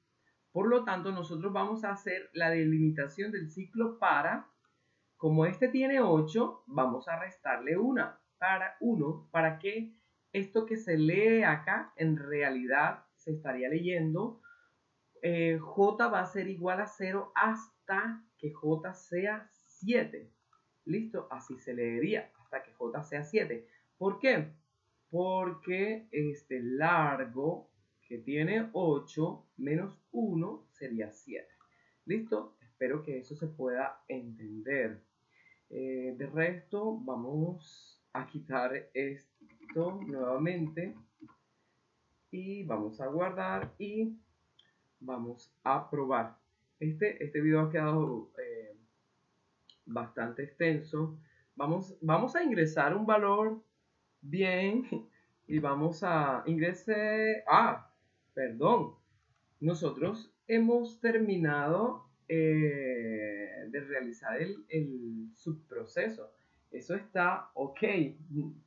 Por lo tanto, nosotros vamos a hacer la delimitación del ciclo para, como este tiene 8, vamos a restarle 1 para que esto que se lee acá en realidad se estaría leyendo j va a ser igual a 0 hasta que j sea 7. ¿Listo? Así se leería hasta que j sea 7. ¿Por qué? Porque este largo que tiene 8 menos 1 sería 7. ¿Listo? Espero que eso se pueda entender. De resto, vamos a quitar esto nuevamente y vamos a guardar y vamos a probar. Este video ha quedado bastante extenso. Vamos a ingresar un valor bien y vamos a ingresar. Perdón. Nosotros hemos terminado de realizar el subproceso. Eso está ok.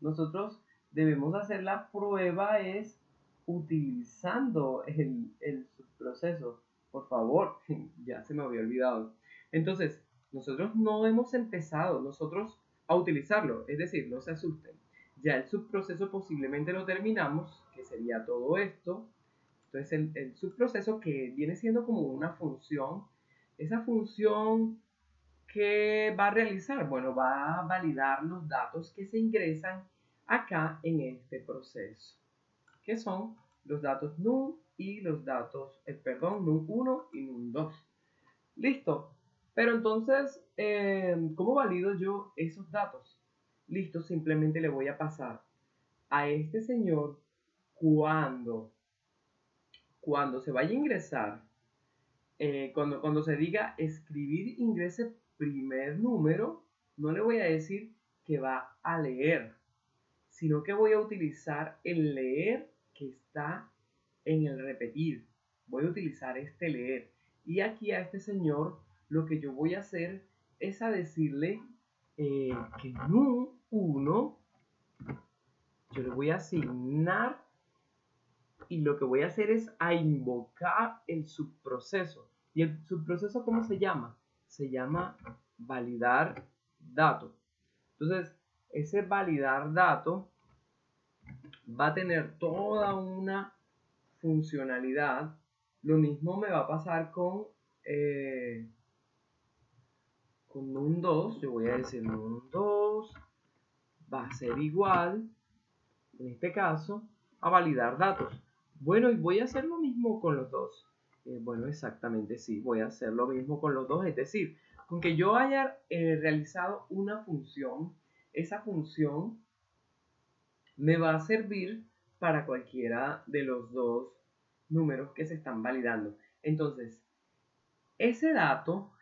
Nosotros debemos hacer la prueba es utilizando el subproceso. Por favor, ya se me había olvidado. Entonces, nosotros no hemos empezado nosotros a utilizarlo. Es decir, no se asusten. Ya el subproceso posiblemente lo terminamos, que sería todo esto. Entonces, el subproceso que viene siendo como una función, esa función que va a realizar, bueno, va a validar los datos que se ingresan acá en este proceso, que son los datos num y los datos, perdón, num1 y num2. Listo. Pero entonces, ¿cómo valido yo esos datos? Listo, simplemente le voy a pasar a este señor cuando se vaya a ingresar, cuando se diga escribir ingrese primer número, no le voy a decir que va a leer, sino que voy a utilizar el leer que está en el repetir. Voy a utilizar este leer. Y aquí a este señor lo que yo voy a hacer es a decirle que num1 yo le voy a asignar y lo que voy a hacer es a invocar el subproceso. ¿Y el subproceso cómo se llama? Se llama validar dato. Entonces, ese validar dato va a tener toda una funcionalidad. Lo mismo me va a pasar con num2. Yo voy a decir num2 va a ser igual, en este caso, a validar datos. Bueno, y voy a hacer lo mismo con los dos. Bueno, exactamente sí, voy a hacer lo mismo con los dos. Es decir, con que yo haya realizado una función, esa función me va a servir para cualquiera de los dos números que se están validando. Entonces, ese dato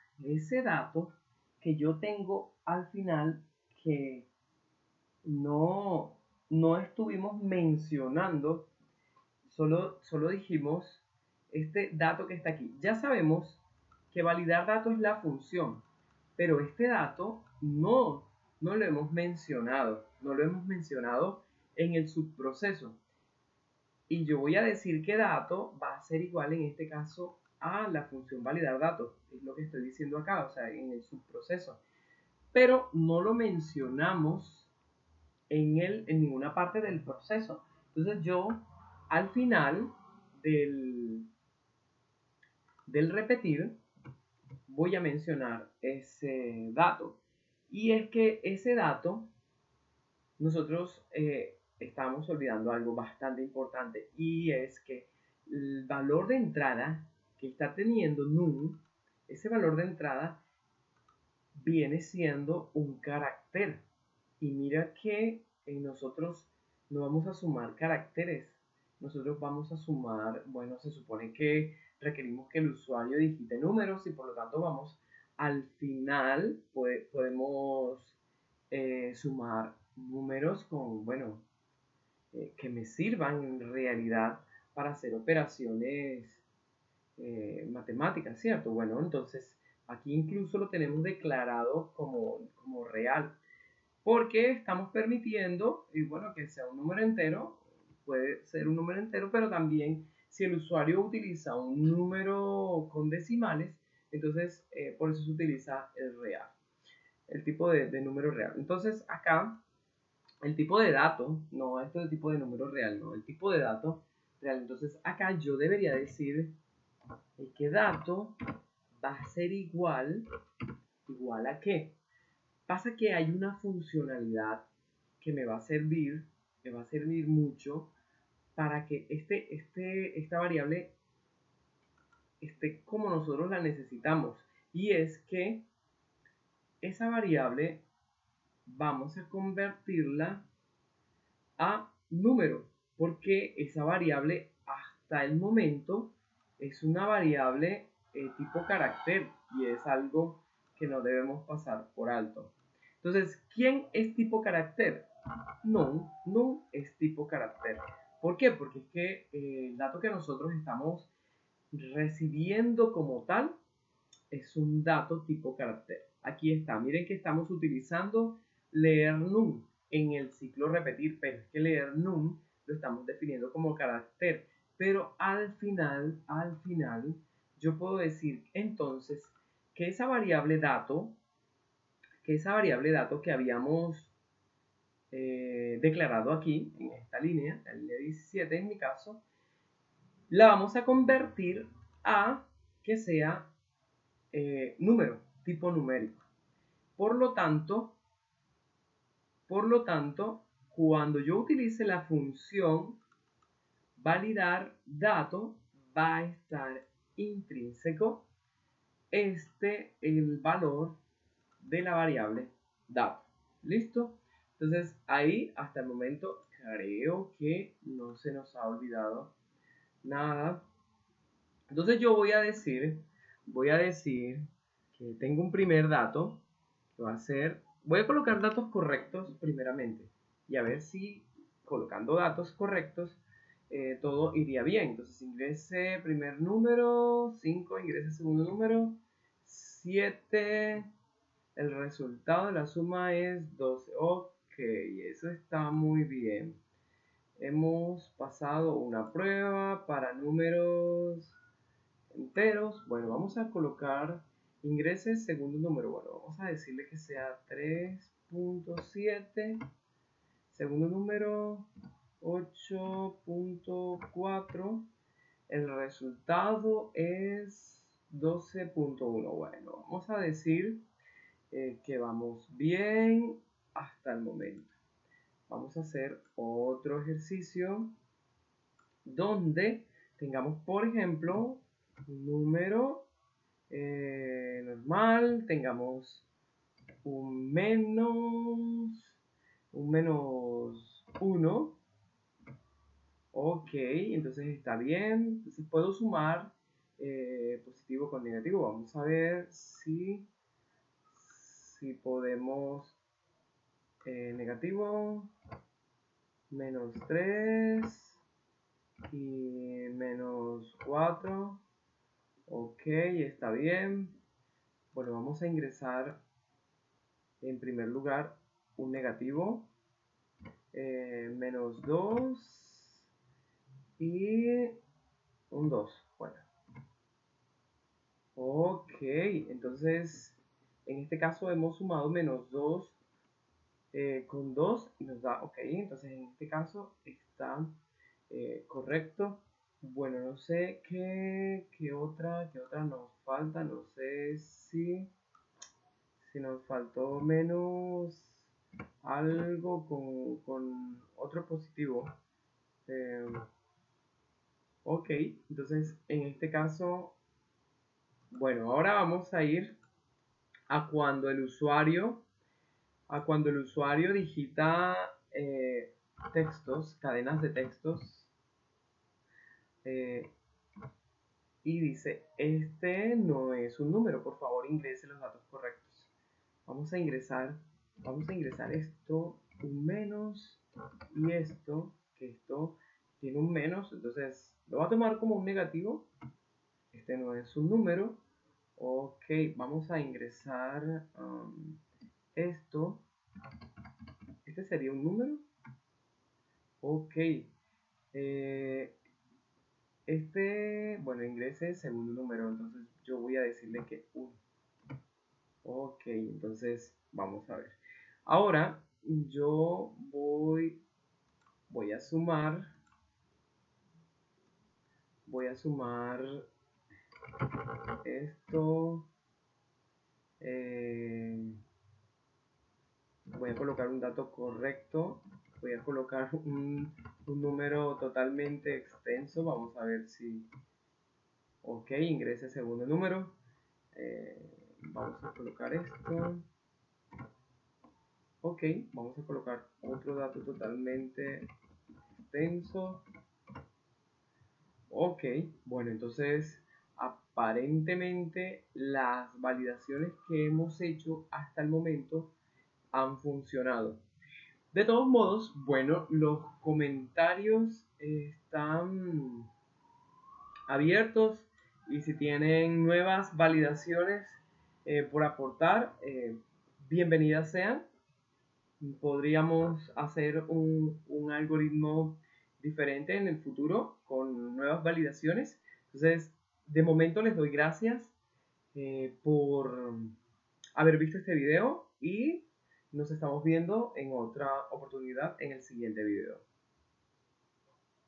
que yo tengo al final que no, no estuvimos mencionando, solo dijimos este dato que está aquí. Ya sabemos que validar datos es la función, pero este dato no lo hemos mencionado, no lo hemos mencionado en el subproceso. Y yo voy a decir que dato va a ser igual en este caso a la función validar datos, es lo que estoy diciendo acá, o sea, en el subproceso. Pero no lo mencionamos en ninguna parte del proceso. Entonces yo al final del repetir voy a mencionar ese dato. Y es que ese dato nosotros estamos olvidando algo bastante importante y es que el valor de entrada que está teniendo num, ese valor de entrada viene siendo un carácter. Y mira que nosotros no vamos a sumar caracteres, nosotros vamos a sumar, bueno, se supone que requerimos que el usuario digite números y por lo tanto vamos al final podemos sumar números con, bueno, que me sirvan en realidad para hacer operaciones matemáticas, ¿cierto? Bueno, entonces aquí incluso lo tenemos declarado como real, porque estamos permitiendo, y bueno, que sea un número entero, puede ser un número entero, pero también si el usuario utiliza un número con decimales, entonces por eso se utiliza el real, el tipo de número real. Entonces acá, el tipo de dato, no esto de tipo de número real, no, el tipo de dato real. Entonces acá yo debería decir que dato va a ser igual a qué. Pasa que hay una funcionalidad que me va a servir mucho para que esta variable esté como nosotros la necesitamos. Y es que esa variable vamos a convertirla a número, porque esa variable hasta el momento es una variable tipo carácter y es algo que no debemos pasar por alto. Entonces, ¿quién es tipo carácter? Num es tipo carácter. ¿Por qué? Porque es que el dato que nosotros estamos recibiendo como tal es un dato tipo carácter. Aquí está, miren que estamos utilizando leer num en el ciclo repetir, pero es que leer num lo estamos definiendo como carácter. Pero al final, yo puedo decir entonces que esa variable dato, que habíamos declarado aquí, en esta línea, la línea 17 en mi caso, la vamos a convertir a que sea número, tipo numérico. Por lo tanto, cuando yo utilice la función validar dato, va a estar intrínseco el valor de la variable dato. ¿Listo? Entonces ahí hasta el momento creo que no se nos ha olvidado nada. Entonces yo voy a decir que tengo un primer dato que va a ser, voy a colocar datos correctos primeramente y a ver si colocando datos correctos todo iría bien. Entonces ingrese primer número, 5, ingrese segundo número, 7, el resultado de la suma es 12. Ok, eso está muy bien. Hemos pasado una prueba para números enteros. Bueno, vamos a colocar ingrese segundo número. Bueno, vamos a decirle que sea 3.7. Segundo número 8.4. El resultado es 12.1. Bueno, vamos a decir que vamos bien hasta el momento. Vamos a hacer otro ejercicio donde tengamos, por ejemplo, un número normal, tengamos un menos 1. Ok, entonces está bien. Entonces puedo sumar positivo con negativo. Vamos a ver si podemos negativo, menos 3 y menos 4. Ok, está bien. Bueno, vamos a ingresar en primer lugar un negativo, menos 2 y un 2. Bueno, ok, entonces en este caso hemos sumado menos 2 con 2 y nos da ok. Entonces en este caso está correcto. Bueno, no sé qué otra nos falta. No sé si nos faltó menos algo con otro positivo. Eh, ok, entonces en este caso, bueno, ahora vamos a ir a cuando el usuario digita textos, cadenas de textos, y dice, este no es un número, por favor ingrese los datos correctos. Vamos a ingresar esto, un menos, y esto, que esto tiene un menos, entonces lo va a tomar como un negativo. Este no es un número. Ok, vamos a ingresar esto. Este sería un número. Ok. Bueno, ingrese el segundo número, entonces yo voy a decirle que 1. Ok, entonces vamos a ver. Ahora yo voy a sumar. Esto. Voy a colocar un dato correcto. Voy a colocar un número totalmente extenso. Vamos a ver si. Ok, ingrese segundo número. Vamos a colocar esto. Ok, vamos a colocar otro dato totalmente extenso. Ok, bueno, entonces aparentemente las validaciones que hemos hecho hasta el momento han funcionado. De todos modos, bueno, los comentarios están abiertos Y si tienen nuevas validaciones por aportar, bienvenidas sean. Podríamos hacer un algoritmo diferente en el futuro con nuevas validaciones. Entonces, de momento les doy gracias por haber visto este video y nos estamos viendo en otra oportunidad en el siguiente video.